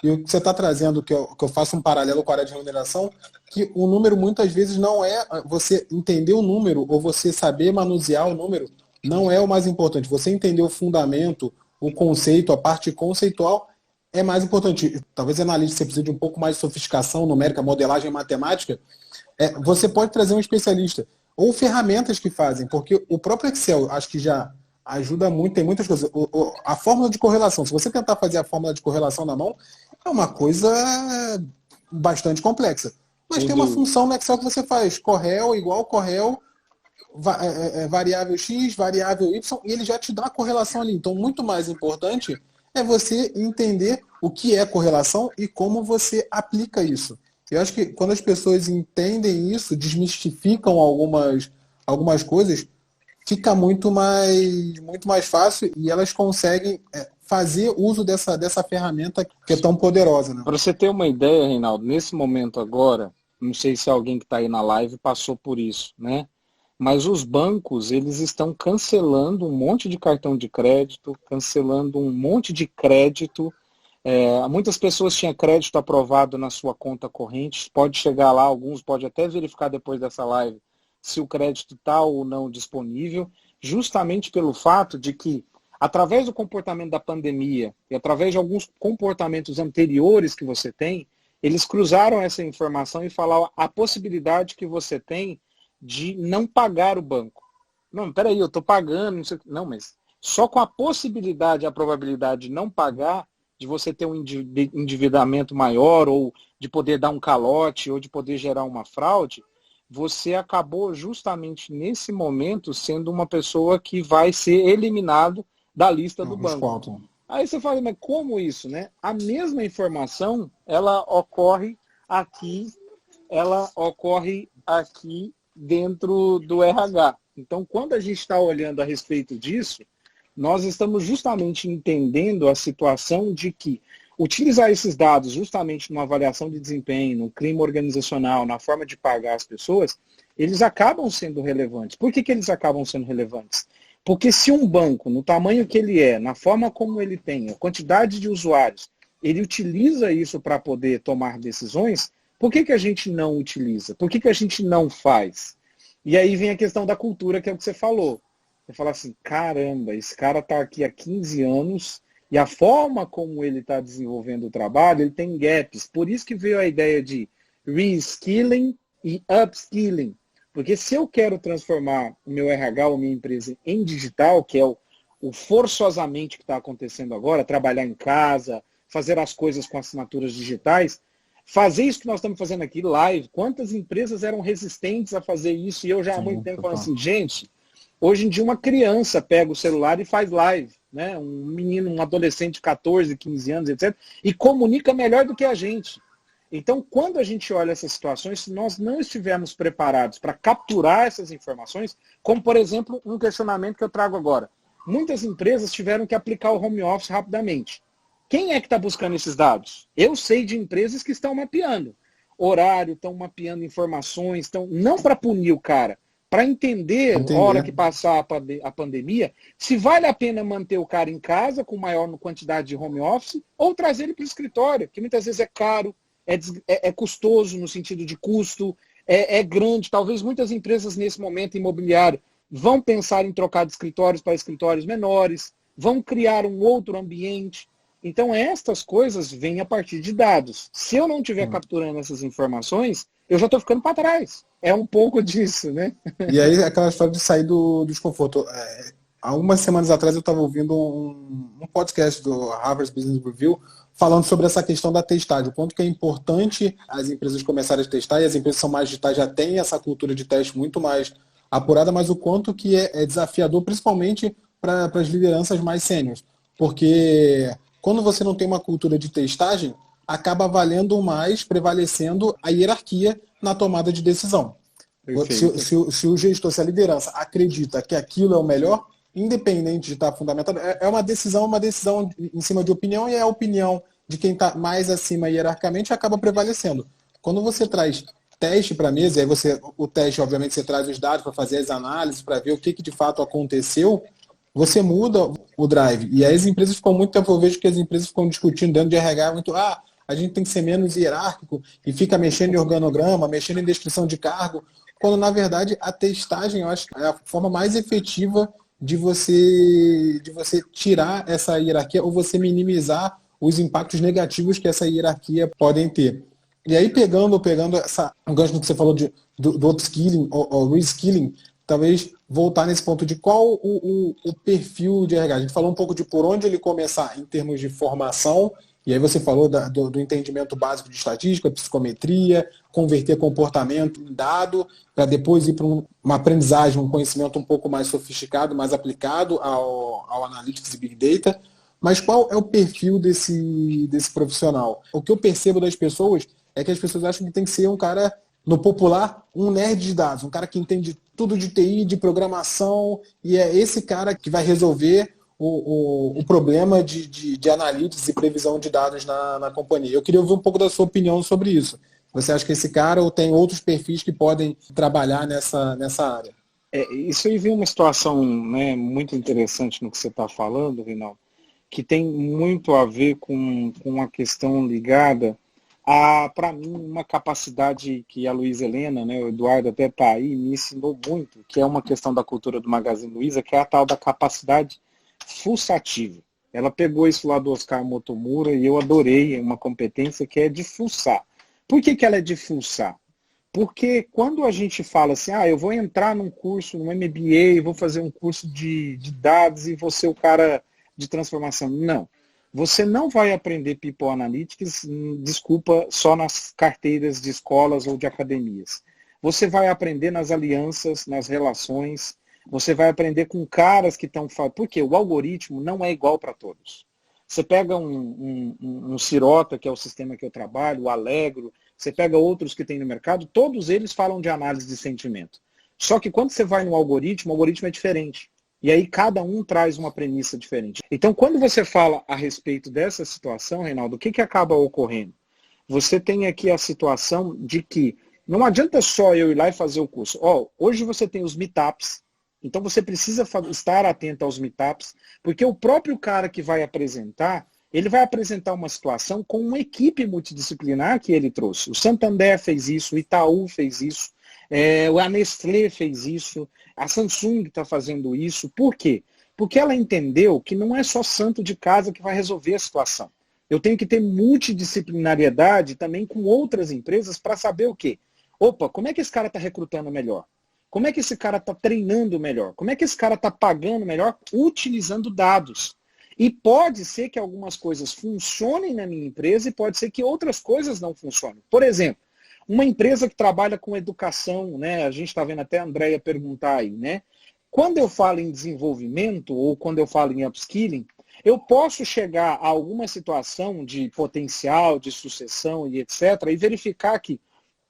E o que você está trazendo, que eu faço um paralelo com a área de remuneração, que o número muitas vezes não é você entender o número ou você saber manusear o número, não é o mais importante. Você entender o fundamento, o conceito, a parte conceitual é mais importante. Talvez analista você precise de um pouco mais de sofisticação numérica, modelagem matemática. Você pode trazer um especialista. Ou ferramentas que fazem, porque o próprio Excel, acho que já ajuda muito, tem muitas coisas. A fórmula de correlação, se você tentar fazer a fórmula de correlação na mão, é uma coisa bastante complexa. Mas tem uma função no Excel que você faz, correl igual correl, variável X, variável Y, e ele já te dá a correlação ali. Então, muito mais importante é você entender o que é correlação e como você aplica isso. Eu acho que quando as pessoas entendem isso, desmistificam algumas coisas, fica muito mais fácil e elas conseguem fazer uso dessa ferramenta que é tão poderosa. Né? Para você ter uma ideia, Reinaldo, nesse momento agora, não sei se alguém que está aí na live passou por isso, né? Mas os bancos, eles estão cancelando um monte de cartão de crédito, cancelando um monte de crédito. Muitas pessoas tinham crédito aprovado na sua conta corrente, pode chegar lá, alguns pode até verificar depois dessa live se o crédito está ou não disponível, justamente pelo fato de que, através do comportamento da pandemia e através de alguns comportamentos anteriores que você tem, eles cruzaram essa informação e falaram a possibilidade que você tem de não pagar o banco. Não, peraí, eu estou pagando, não sei. Não, mas só com a possibilidade, a probabilidade de não pagar, de você ter um endividamento maior, ou de poder dar um calote, ou de poder gerar uma fraude, você acabou justamente nesse momento sendo uma pessoa que vai ser eliminado da lista do banco. Aí você fala, mas como isso, né? A mesma informação, ela ocorre aqui dentro do RH. Então, quando a gente está olhando a respeito disso, nós estamos justamente entendendo a situação de que utilizar esses dados justamente numa avaliação de desempenho, no clima organizacional, na forma de pagar as pessoas, eles acabam sendo relevantes. Por que eles acabam sendo relevantes? Porque se um banco, no tamanho que ele é, na forma como ele tem, a quantidade de usuários, ele utiliza isso para poder tomar decisões, por que a gente não utiliza? Por que a gente não faz? E aí vem a questão da cultura, que é o que você falou. Você fala assim, caramba, esse cara está aqui há 15 anos e a forma como ele está desenvolvendo o trabalho, ele tem gaps. Por isso que veio a ideia de reskilling e upskilling. Porque se eu quero transformar o meu RH ou minha empresa em digital, que é o forçosamente que está acontecendo agora, trabalhar em casa, fazer as coisas com assinaturas digitais, fazer isso que nós estamos fazendo aqui, live, quantas empresas eram resistentes a fazer isso? E eu já há muito tempo falo assim, gente, hoje em dia uma criança pega o celular e faz live, né? Um menino, um adolescente de 14, 15 anos, etc., e comunica melhor do que a gente. Então, quando a gente olha essas situações, se nós não estivermos preparados para capturar essas informações, como, por exemplo, um questionamento que eu trago agora. Muitas empresas tiveram que aplicar o home office rapidamente. Quem é que está buscando esses dados? Eu sei de empresas que estão mapeando horário, estão mapeando informações, não para punir o cara, para entender, a hora que passar a pandemia, se vale a pena manter o cara em casa com maior quantidade de home office ou trazer ele para o escritório, que muitas vezes é caro, é custoso no sentido de custo, é grande. Talvez muitas empresas nesse momento imobiliário vão pensar em trocar de escritórios para escritórios menores, vão criar um outro ambiente. Então, estas coisas vêm a partir de dados. Se eu não estiver capturando essas informações, eu já estou ficando para trás. É um pouco disso, né? E aí, aquela história de sair do desconforto. Há algumas semanas atrás, eu estava ouvindo um podcast do Harvard Business Review falando sobre essa questão da testagem. O quanto que é importante as empresas começarem a testar, e as empresas que são mais digitais já têm essa cultura de teste muito mais apurada, mas o quanto que é desafiador, principalmente para as lideranças mais sêniores. Porque quando você não tem uma cultura de testagem, acaba valendo mais, prevalecendo a hierarquia na tomada de decisão. Se o gestor, se a liderança acredita que aquilo é o melhor, independente de estar fundamentado, é uma decisão em cima de opinião, e a opinião de quem está mais acima hierarquicamente acaba prevalecendo. Quando você traz teste para a mesa, aí o teste, obviamente, você traz os dados para fazer as análises, para ver o que de fato aconteceu, você muda o drive. E aí as empresas ficam muito tempo, eu vejo que as empresas ficam discutindo dentro de RH muito, a gente tem que ser menos hierárquico, e fica mexendo em organograma, mexendo em descrição de cargo, quando na verdade a testagem, eu acho que é a forma mais efetiva de você tirar essa hierarquia, ou você minimizar os impactos negativos que essa hierarquia podem ter. E aí, pegando um gancho no que você falou do upskilling ou reskilling, talvez voltar nesse ponto de qual o perfil de RH. A gente falou um pouco de por onde ele começar em termos de formação, e aí você falou do entendimento básico de estatística, psicometria, converter comportamento em dado, para depois ir para uma aprendizagem, um conhecimento um pouco mais sofisticado, mais aplicado ao Analytics e Big Data. Mas qual é o perfil desse profissional? O que eu percebo das pessoas é que as pessoas acham que tem que ser um cara, no popular, um nerd de dados, um cara que entende tudo de TI, de programação, e é esse cara que vai resolver o problema de analytics e previsão de dados na companhia. Eu queria ouvir um pouco da sua opinião sobre isso. Você acha que esse cara ou tem outros perfis que podem trabalhar nessa área? Isso aí vem uma situação, né, muito interessante no que você está falando, Rinaldo, que tem muito a ver com uma questão ligada a, para mim, uma capacidade que a Luísa Helena, né, o Eduardo até está aí, me ensinou muito, que é uma questão da cultura do Magazine Luiza, que é a tal da capacidade fuçativa. Ela pegou isso lá do Oscar Motomura e eu adorei uma competência que é de fuçar. Por que ela é de fuçar? Porque quando a gente fala assim, eu vou entrar num curso, num MBA, vou fazer um curso de dados e vou ser o cara de transformação. Não. Você não vai aprender People Analytics, desculpa, só nas carteiras de escolas ou de academias. Você vai aprender nas alianças, nas relações, você vai aprender com caras que estão... Porque o algoritmo não é igual para todos. Você pega um Cirota, que é o sistema que eu trabalho, o Allegro, você pega outros que tem no mercado, todos eles falam de análise de sentimento. Só que quando você vai no algoritmo, o algoritmo é diferente. E aí cada um traz uma premissa diferente. Então, quando você fala a respeito dessa situação, Reinaldo, o que acaba ocorrendo? Você tem aqui a situação de que não adianta só eu ir lá e fazer o curso. Hoje você tem os meetups, então você precisa estar atento aos meetups, porque o próprio cara que vai apresentar, ele vai apresentar uma situação com uma equipe multidisciplinar que ele trouxe. O Santander fez isso, o Itaú fez isso, a Nestlé fez isso, a Samsung está fazendo isso. Por quê? Porque ela entendeu que não é só santo de casa que vai resolver a situação. Eu tenho que ter multidisciplinariedade também com outras empresas para saber o quê? Como é que esse cara está recrutando melhor? Como é que esse cara está treinando melhor? Como é que esse cara está pagando melhor? Utilizando dados. E pode ser que algumas coisas funcionem na minha empresa e pode ser que outras coisas não funcionem. Por exemplo, uma empresa que trabalha com educação, né? A gente está vendo até a Andrea perguntar aí, né? Quando eu falo em desenvolvimento ou quando eu falo em upskilling, eu posso chegar a alguma situação de potencial, de sucessão e etc. e verificar que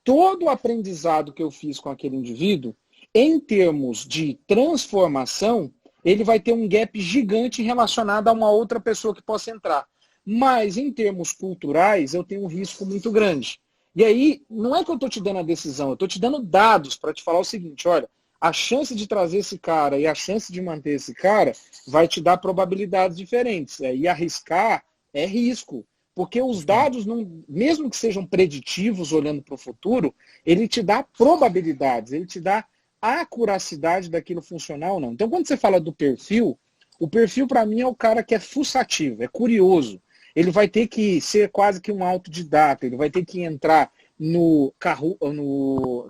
todo o aprendizado que eu fiz com aquele indivíduo, em termos de transformação, ele vai ter um gap gigante relacionado a uma outra pessoa que possa entrar. Mas, em termos culturais, eu tenho um risco muito grande. E aí, não é que eu estou te dando a decisão, eu estou te dando dados para te falar o seguinte, olha, a chance de trazer esse cara e a chance de manter esse cara vai te dar probabilidades diferentes. E arriscar é risco. Porque os dados, mesmo que sejam preditivos, olhando para o futuro, ele te dá probabilidades, ele te dá a acuracidade daquilo funcionar ou não. Então, quando você fala do perfil, o perfil para mim é o cara que é fuçativo, é curioso. Ele vai ter que ser quase que um autodidata, ele vai ter que entrar no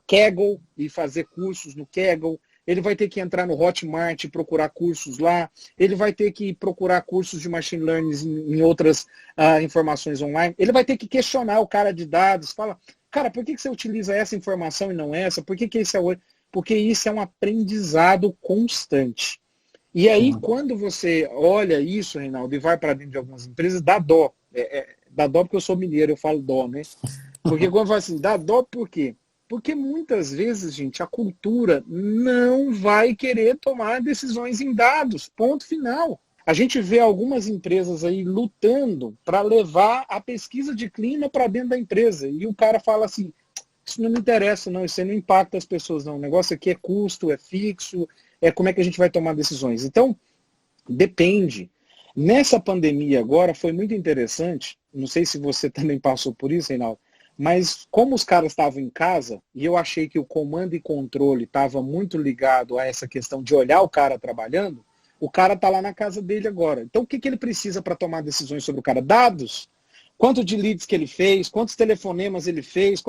Kaggle e fazer cursos no Kaggle, ele vai ter que entrar no Hotmart e procurar cursos lá, ele vai ter que procurar cursos de machine learning em outras informações online, ele vai ter que questionar o cara de dados, fala, cara, por que você utiliza essa informação e não essa? Por que esse é o... Porque isso é um aprendizado constante. E aí, quando você olha isso, Reinaldo, e vai para dentro de algumas empresas, dá dó. Dá dó porque eu sou mineiro, eu falo dó, né? Porque quando fala assim, dá dó por quê? Porque muitas vezes, gente, a cultura não vai querer tomar decisões em dados, ponto final. A gente vê algumas empresas aí lutando para levar a pesquisa de clima para dentro da empresa. E o cara fala assim, isso não me interessa, não, isso aí não impacta as pessoas, não. O negócio aqui é custo, é fixo, é como é que a gente vai tomar decisões. Então, depende. Nessa pandemia agora foi muito interessante, não sei se você também passou por isso, Reinaldo, mas como os caras estavam em casa, e eu achei que o comando e controle estava muito ligado a essa questão de olhar o cara trabalhando, O cara está lá na casa dele agora. Então, o que ele precisa para tomar decisões sobre o cara? Dados. Quanto de leads que ele fez, quantos telefonemas ele fez,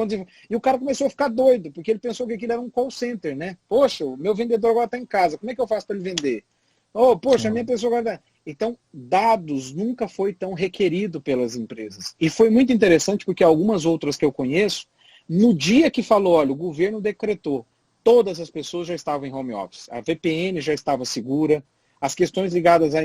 e o cara começou a ficar doido, porque ele pensou que aquilo era um call center, né? Poxa, o meu vendedor agora está em casa, como é que eu faço para ele vender? Oh, poxa, a minha pessoa agora... Então, dados nunca foi tão requerido pelas empresas. E foi muito interessante porque algumas outras que eu conheço, no dia que falou, olha, o governo decretou, todas as pessoas já estavam em home office, a VPN já estava segura, as questões ligadas a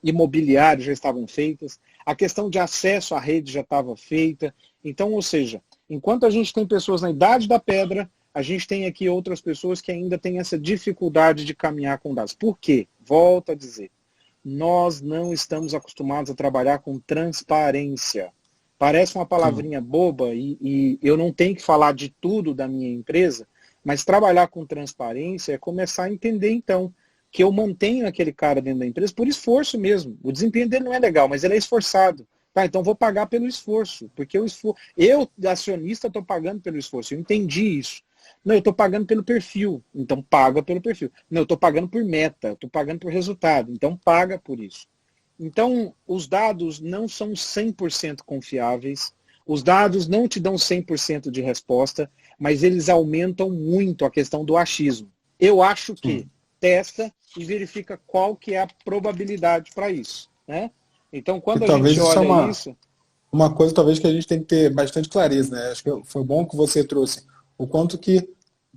imobiliário já estavam feitas, a questão de acesso à rede já estava feita. Então, ou seja, enquanto a gente tem pessoas na idade da pedra, a gente tem aqui outras pessoas que ainda têm essa dificuldade de caminhar com dados. Por quê? Volto a dizer, nós não estamos acostumados a trabalhar com transparência. Parece uma palavrinha boba e eu não tenho que falar de tudo da minha empresa, mas trabalhar com transparência é começar a entender, então, que eu mantenho aquele cara dentro da empresa por esforço mesmo. O desempenho dele não é legal, mas ele é esforçado. Tá, então vou pagar pelo esforço, porque eu, acionista, estou pagando pelo esforço. Eu entendi isso. Não, eu estou pagando pelo perfil, então paga pelo perfil. Não, eu estou pagando por meta, estou pagando por resultado, então paga por isso. Então, os dados não são 100% confiáveis, os dados não te dão 100% de resposta, mas eles aumentam muito a questão do achismo. Eu acho que testa e verifica qual que é a probabilidade para isso, né? Então, quando a gente olha isso... Uma coisa, talvez, que a gente tem que ter bastante clareza, né? Acho que foi bom que você trouxe o quanto que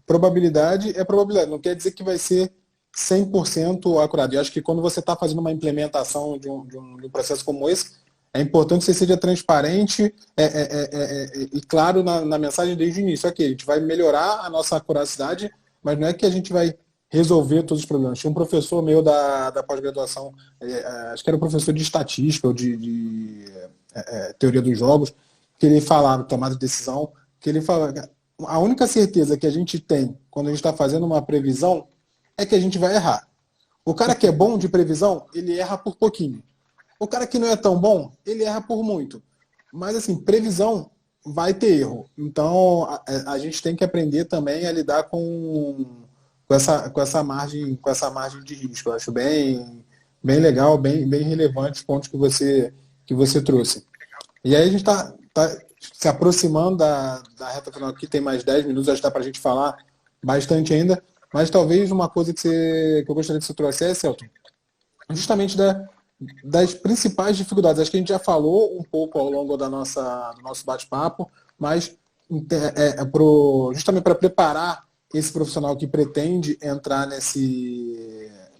probabilidade é probabilidade. Não quer dizer que vai ser 100% acurado. E acho que quando você está fazendo uma implementação de um processo como esse, é importante que você seja transparente e claro na mensagem desde o início. Ok, a gente vai melhorar a nossa acuracidade, mas não é que a gente vai resolver todos os problemas. Tinha um professor meu da pós-graduação, acho que era um professor de estatística ou de teoria dos jogos, que ele falava, tomada de decisão, que ele falava, a única certeza que a gente tem quando a gente está fazendo uma previsão é que a gente vai errar. O cara que é bom de previsão, ele erra por pouquinho. O cara que não é tão bom, ele erra por muito. Mas, assim, previsão vai ter erro. Então, a gente tem que aprender também a lidar com essa margem de risco. Eu acho bem legal, bem relevante os pontos que você trouxe. E aí a gente está se aproximando da reta final aqui, tem mais 10 minutos, acho que dá para a gente falar bastante ainda, mas talvez uma coisa que eu gostaria que você trouxesse, Elton, justamente das principais dificuldades. Acho que a gente já falou um pouco ao longo do nosso bate-papo, mas justamente para preparar esse profissional que pretende entrar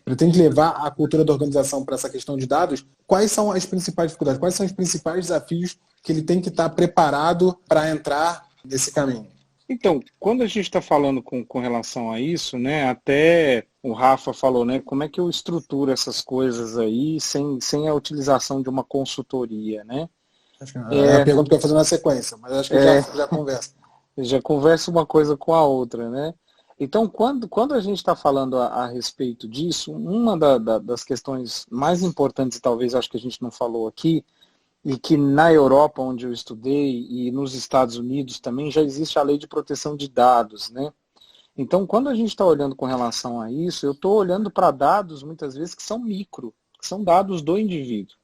pretende levar a cultura da organização para essa questão de dados, quais são as principais dificuldades, quais são os principais desafios que ele tem que estar preparado para entrar nesse caminho? Então, quando a gente está falando com relação a isso, né, até o Rafa falou, né, como é que eu estruturo essas coisas aí sem a utilização de uma consultoria, né? É a pergunta que eu vou fazer na sequência, mas acho que já conversa. Já conversa uma coisa com a outra, né? Então, quando a gente está falando a respeito disso, uma das questões mais importantes, talvez acho que a gente não falou aqui, e que na Europa, onde eu estudei, e nos Estados Unidos também, já existe a lei de proteção de dados, né? Então, quando a gente está olhando com relação a isso, eu estou olhando para dados, muitas vezes, que são micro, que são dados do indivíduo.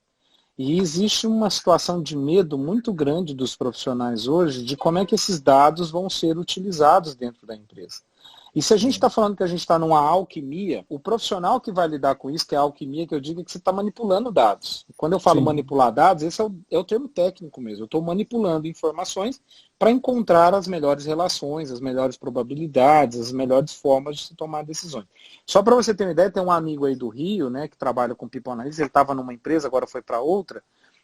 E existe uma situação de medo muito grande dos profissionais hoje de como é que esses dados vão ser utilizados dentro da empresa. E se a gente está falando que a gente está numa alquimia, o profissional que vai lidar com isso, que é a alquimia, que eu digo é que você está manipulando dados. Quando eu falo manipular dados, esse é o termo técnico mesmo. Eu estou manipulando informações para encontrar as melhores relações, as melhores probabilidades, as melhores formas de se tomar decisões. Só para você ter uma ideia, tem um amigo aí do Rio, né, que trabalha com People Analytics, ele estava numa empresa, agora foi para outra,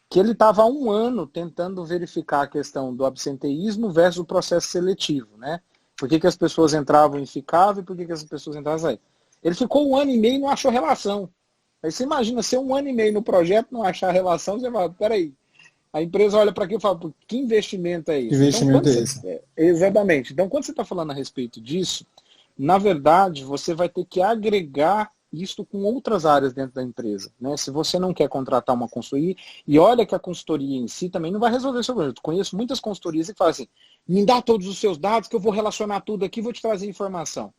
que ele estava há 1 ano tentando verificar a questão do absenteísmo versus o processo seletivo, né? Por que as pessoas entravam e ficavam e por que as pessoas entravam e saíam? Ele ficou 1 ano e meio e não achou relação. Aí você imagina, ser 1 ano e meio no projeto, não achar relação, você fala, peraí. A empresa olha para aqui e fala, que investimento é esse? Que investimento é esse? Exatamente. Então, quando você está falando a respeito disso, na verdade, você vai ter que agregar isto com outras áreas dentro da empresa, né? Se você não quer contratar uma consultoria, e olha que a consultoria em si também não vai resolver o seu problema. Eu conheço muitas consultorias que falam assim, me dá todos os seus dados que eu vou relacionar tudo aqui e vou te trazer informação.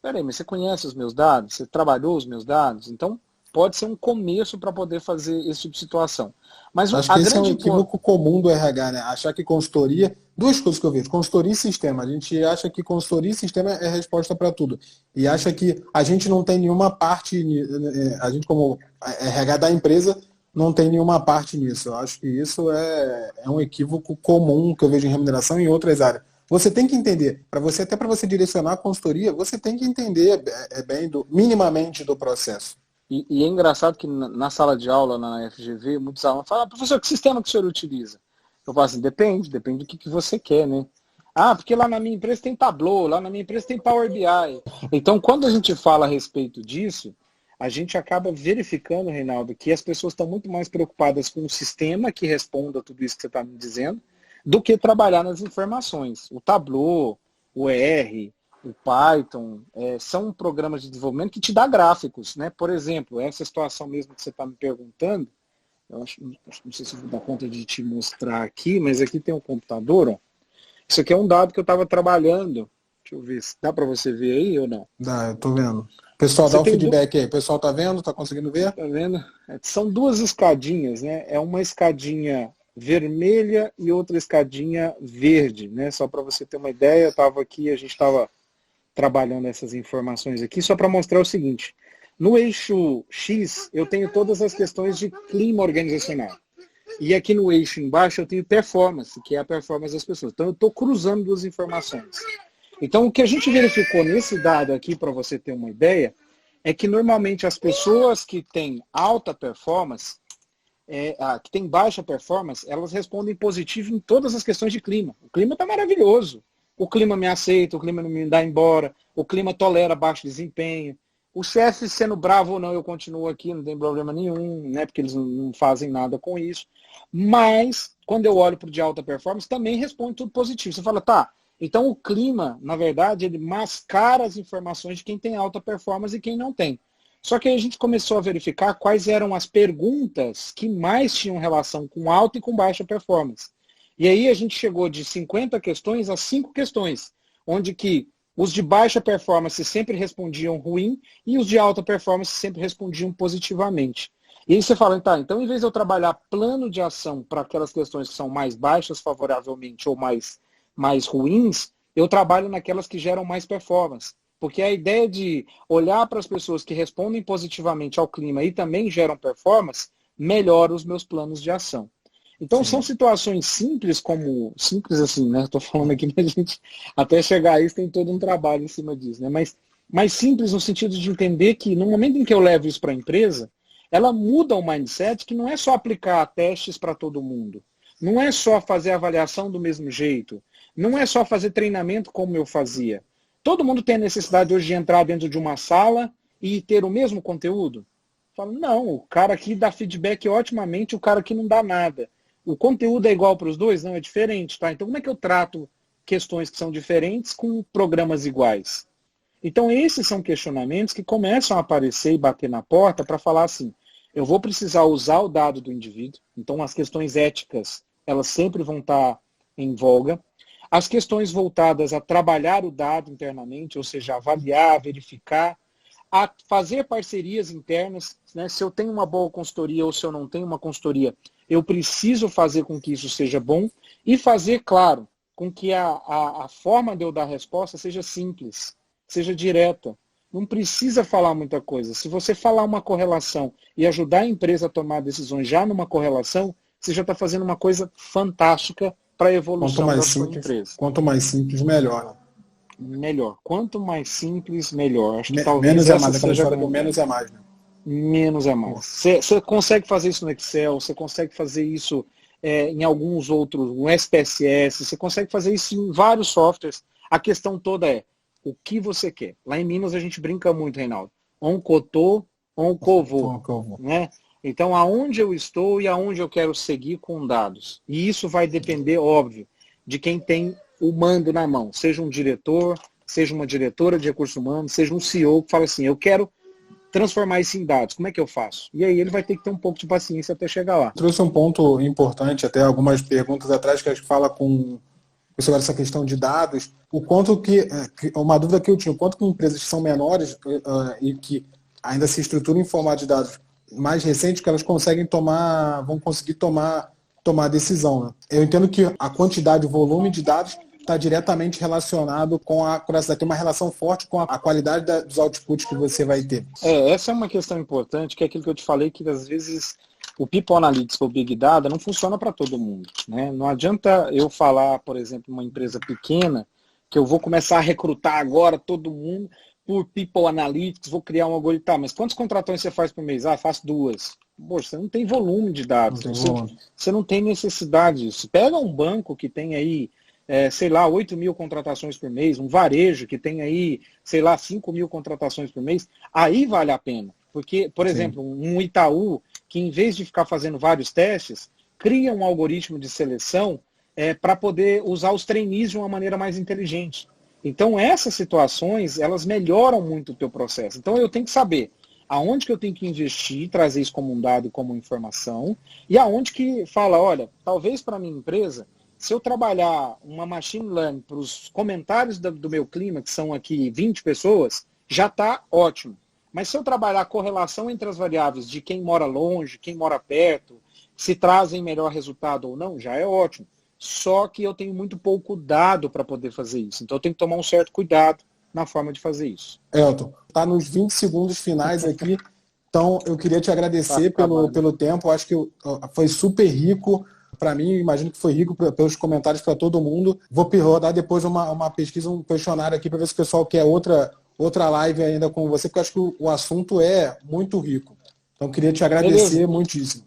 Peraí, mas você conhece os meus dados? Você trabalhou os meus dados? Então, pode ser um começo para poder fazer esse tipo de situação. Mas acho que esse é um equívoco comum do RH, né? Achar que consultoria... Duas coisas que eu vejo, consultoria e sistema. A gente acha que consultoria e sistema é resposta para tudo. E acha que a gente não tem nenhuma parte... A gente, como RH da empresa, não tem nenhuma parte nisso. Eu acho que isso é um equívoco comum que eu vejo em remuneração e em outras áreas. Você tem que entender, até para você direcionar a consultoria, você tem que entender minimamente do processo. E é engraçado que na sala de aula, na FGV, muitos alunos falam, professor, que sistema que o senhor utiliza? Eu falo assim, depende do que você quer, né? Ah, porque lá na minha empresa tem Tableau, lá na minha empresa tem Power BI. Então, quando a gente fala a respeito disso, a gente acaba verificando, Reinaldo, que as pessoas estão muito mais preocupadas com o sistema que responda a tudo isso que você está me dizendo, do que trabalhar nas informações. O Tableau, o R, o Python, são programas de desenvolvimento que te dá gráficos, né? Por exemplo, essa situação mesmo que você está me perguntando, eu acho, não sei se vou dar conta de te mostrar aqui, mas aqui tem um computador, ó. Isso aqui é um dado que eu estava trabalhando. Deixa eu ver, dá para você ver aí ou não? Dá, eu estou vendo. Pessoal, dá um feedback aí. O pessoal está vendo? Está conseguindo ver? Está vendo? São duas escadinhas, né? É uma escadinha vermelha e outra escadinha verde, né? Só para você ter uma ideia, eu estava aqui, a gente estava trabalhando essas informações aqui, só para mostrar o seguinte. No eixo X, eu tenho todas as questões de clima organizacional. E aqui no eixo embaixo eu tenho performance, que é a performance das pessoas. Então eu estou cruzando duas informações. Então o que a gente verificou nesse dado aqui, para você ter uma ideia, é que normalmente as pessoas que têm alta performance, que têm baixa performance, elas respondem positivo em todas as questões de clima. O clima está maravilhoso. O clima me aceita, o clima não me dá embora, o clima tolera baixo desempenho. O chefe sendo bravo ou não, eu continuo aqui, não tem problema nenhum, né? Porque eles não fazem nada com isso. Mas, quando eu olho para o de alta performance, também responde tudo positivo. Você fala, tá, então o clima, na verdade, ele mascara as informações de quem tem alta performance e quem não tem. Só que aí a gente começou a verificar quais eram as perguntas que mais tinham relação com alta e com baixa performance. E aí a gente chegou de 50 questões a 5 questões, onde que os de baixa performance sempre respondiam ruim e os de alta performance sempre respondiam positivamente. E aí você fala, tá, então em vez de eu trabalhar plano de ação para aquelas questões que são mais baixas favoravelmente ou mais ruins, eu trabalho naquelas que geram mais performance. Porque a ideia de olhar para as pessoas que respondem positivamente ao clima e também geram performance, melhora os meus planos de ação. Então, sim, são situações simples assim, né? Estou falando aqui, mas a gente, até chegar a isso, tem todo um trabalho em cima disso, né? Mas simples no sentido de entender que no momento em que eu levo isso para a empresa, ela muda o mindset, que não é só aplicar testes para todo mundo, não é só fazer avaliação do mesmo jeito, não é só fazer treinamento como eu fazia. Todo mundo tem a necessidade hoje de entrar dentro de uma sala e ter o mesmo conteúdo? Falo, não, o cara aqui dá feedback otimamente, o cara aqui não dá nada. O conteúdo é igual para os dois? Não, é diferente, tá? Então como é que eu trato questões que são diferentes com programas iguais? Então esses são questionamentos que começam a aparecer e bater na porta para falar assim, eu vou precisar usar o dado do indivíduo, então as questões éticas, elas sempre vão estar em voga. As questões voltadas a trabalhar o dado internamente, ou seja, avaliar, verificar, a fazer parcerias internas, né? Se eu tenho uma boa consultoria ou se eu não tenho uma consultoria, eu preciso fazer com que isso seja bom e fazer, claro, com que a forma de eu dar a resposta seja simples, seja direta. Não precisa falar muita coisa. Se você falar uma correlação e ajudar a empresa a tomar decisões já numa correlação, você já está fazendo uma coisa fantástica para a evolução da sua empresa. Quanto mais simples, melhor. Melhor. Quanto mais simples, melhor. Acho que talvez menos é mais, aquela história do menos é mais, né? Menos é mais. Você consegue fazer isso no Excel, você consegue fazer isso em alguns outros, no SPSS, você consegue fazer isso em vários softwares. A questão toda é o que você quer. Lá em Minas a gente brinca muito, Reinaldo. Oncotô, oncovô. Né? Então, aonde eu estou e aonde eu quero seguir com dados. E isso vai depender, óbvio, de quem tem o mando na mão. Seja um diretor, seja uma diretora de recursos humanos, seja um CEO que fala assim, eu quero transformar isso em dados. Como é que eu faço? E aí ele vai ter que ter um pouco de paciência até chegar lá. Trouxe um ponto importante, até algumas perguntas atrás, que a gente fala sobre essa questão de dados, o quanto uma dúvida que eu tinha, o quanto que empresas que são menores e que ainda se estruturam em formato de dados mais recente, que elas vão conseguir tomar decisão. Né? Eu entendo que a quantidade, o volume de dados está diretamente relacionado com a curiosidade, tem uma relação forte com a qualidade dos outputs que você vai ter. Essa é uma questão importante, que é aquilo que eu te falei, que às vezes o People Analytics ou Big Data não funciona para todo mundo. Né? Não adianta eu falar, por exemplo, uma empresa pequena, que eu vou começar a recrutar agora todo mundo por People Analytics, vou criar um algoritmo. Tá, mas quantas contratações você faz por mês? Faço 2. Poxa, você não tem volume de dados, você não tem necessidade disso. Pega um banco que tem aí, 8 mil contratações por mês, um varejo que tem aí, 5 mil contratações por mês, aí vale a pena. Porque, por exemplo, um Itaú, que em vez de ficar fazendo vários testes, cria um algoritmo de seleção para poder usar os trainees de uma maneira mais inteligente. Então, essas situações, elas melhoram muito o teu processo. Então, eu tenho que saber aonde que eu tenho que investir, trazer isso como um dado e como informação, e aonde que fala, olha, talvez para a minha empresa, se eu trabalhar uma machine learning para os comentários do meu clima, que são aqui 20 pessoas, já está ótimo. Mas se eu trabalhar a correlação entre as variáveis de quem mora longe, quem mora perto, se trazem melhor resultado ou não, já é ótimo. Só que eu tenho muito pouco dado para poder fazer isso. Então eu tenho que tomar um certo cuidado na forma de fazer isso. Elton, está nos 20 segundos finais aqui. Então eu queria te agradecer pelo tempo. Eu acho que foi super rico para mim, imagino que foi rico pelos comentários para todo mundo. Vou rodar depois uma pesquisa, um questionário aqui para ver se o pessoal quer outra live ainda com você, porque eu acho que o assunto é muito rico. Então, queria te agradecer muitíssimo.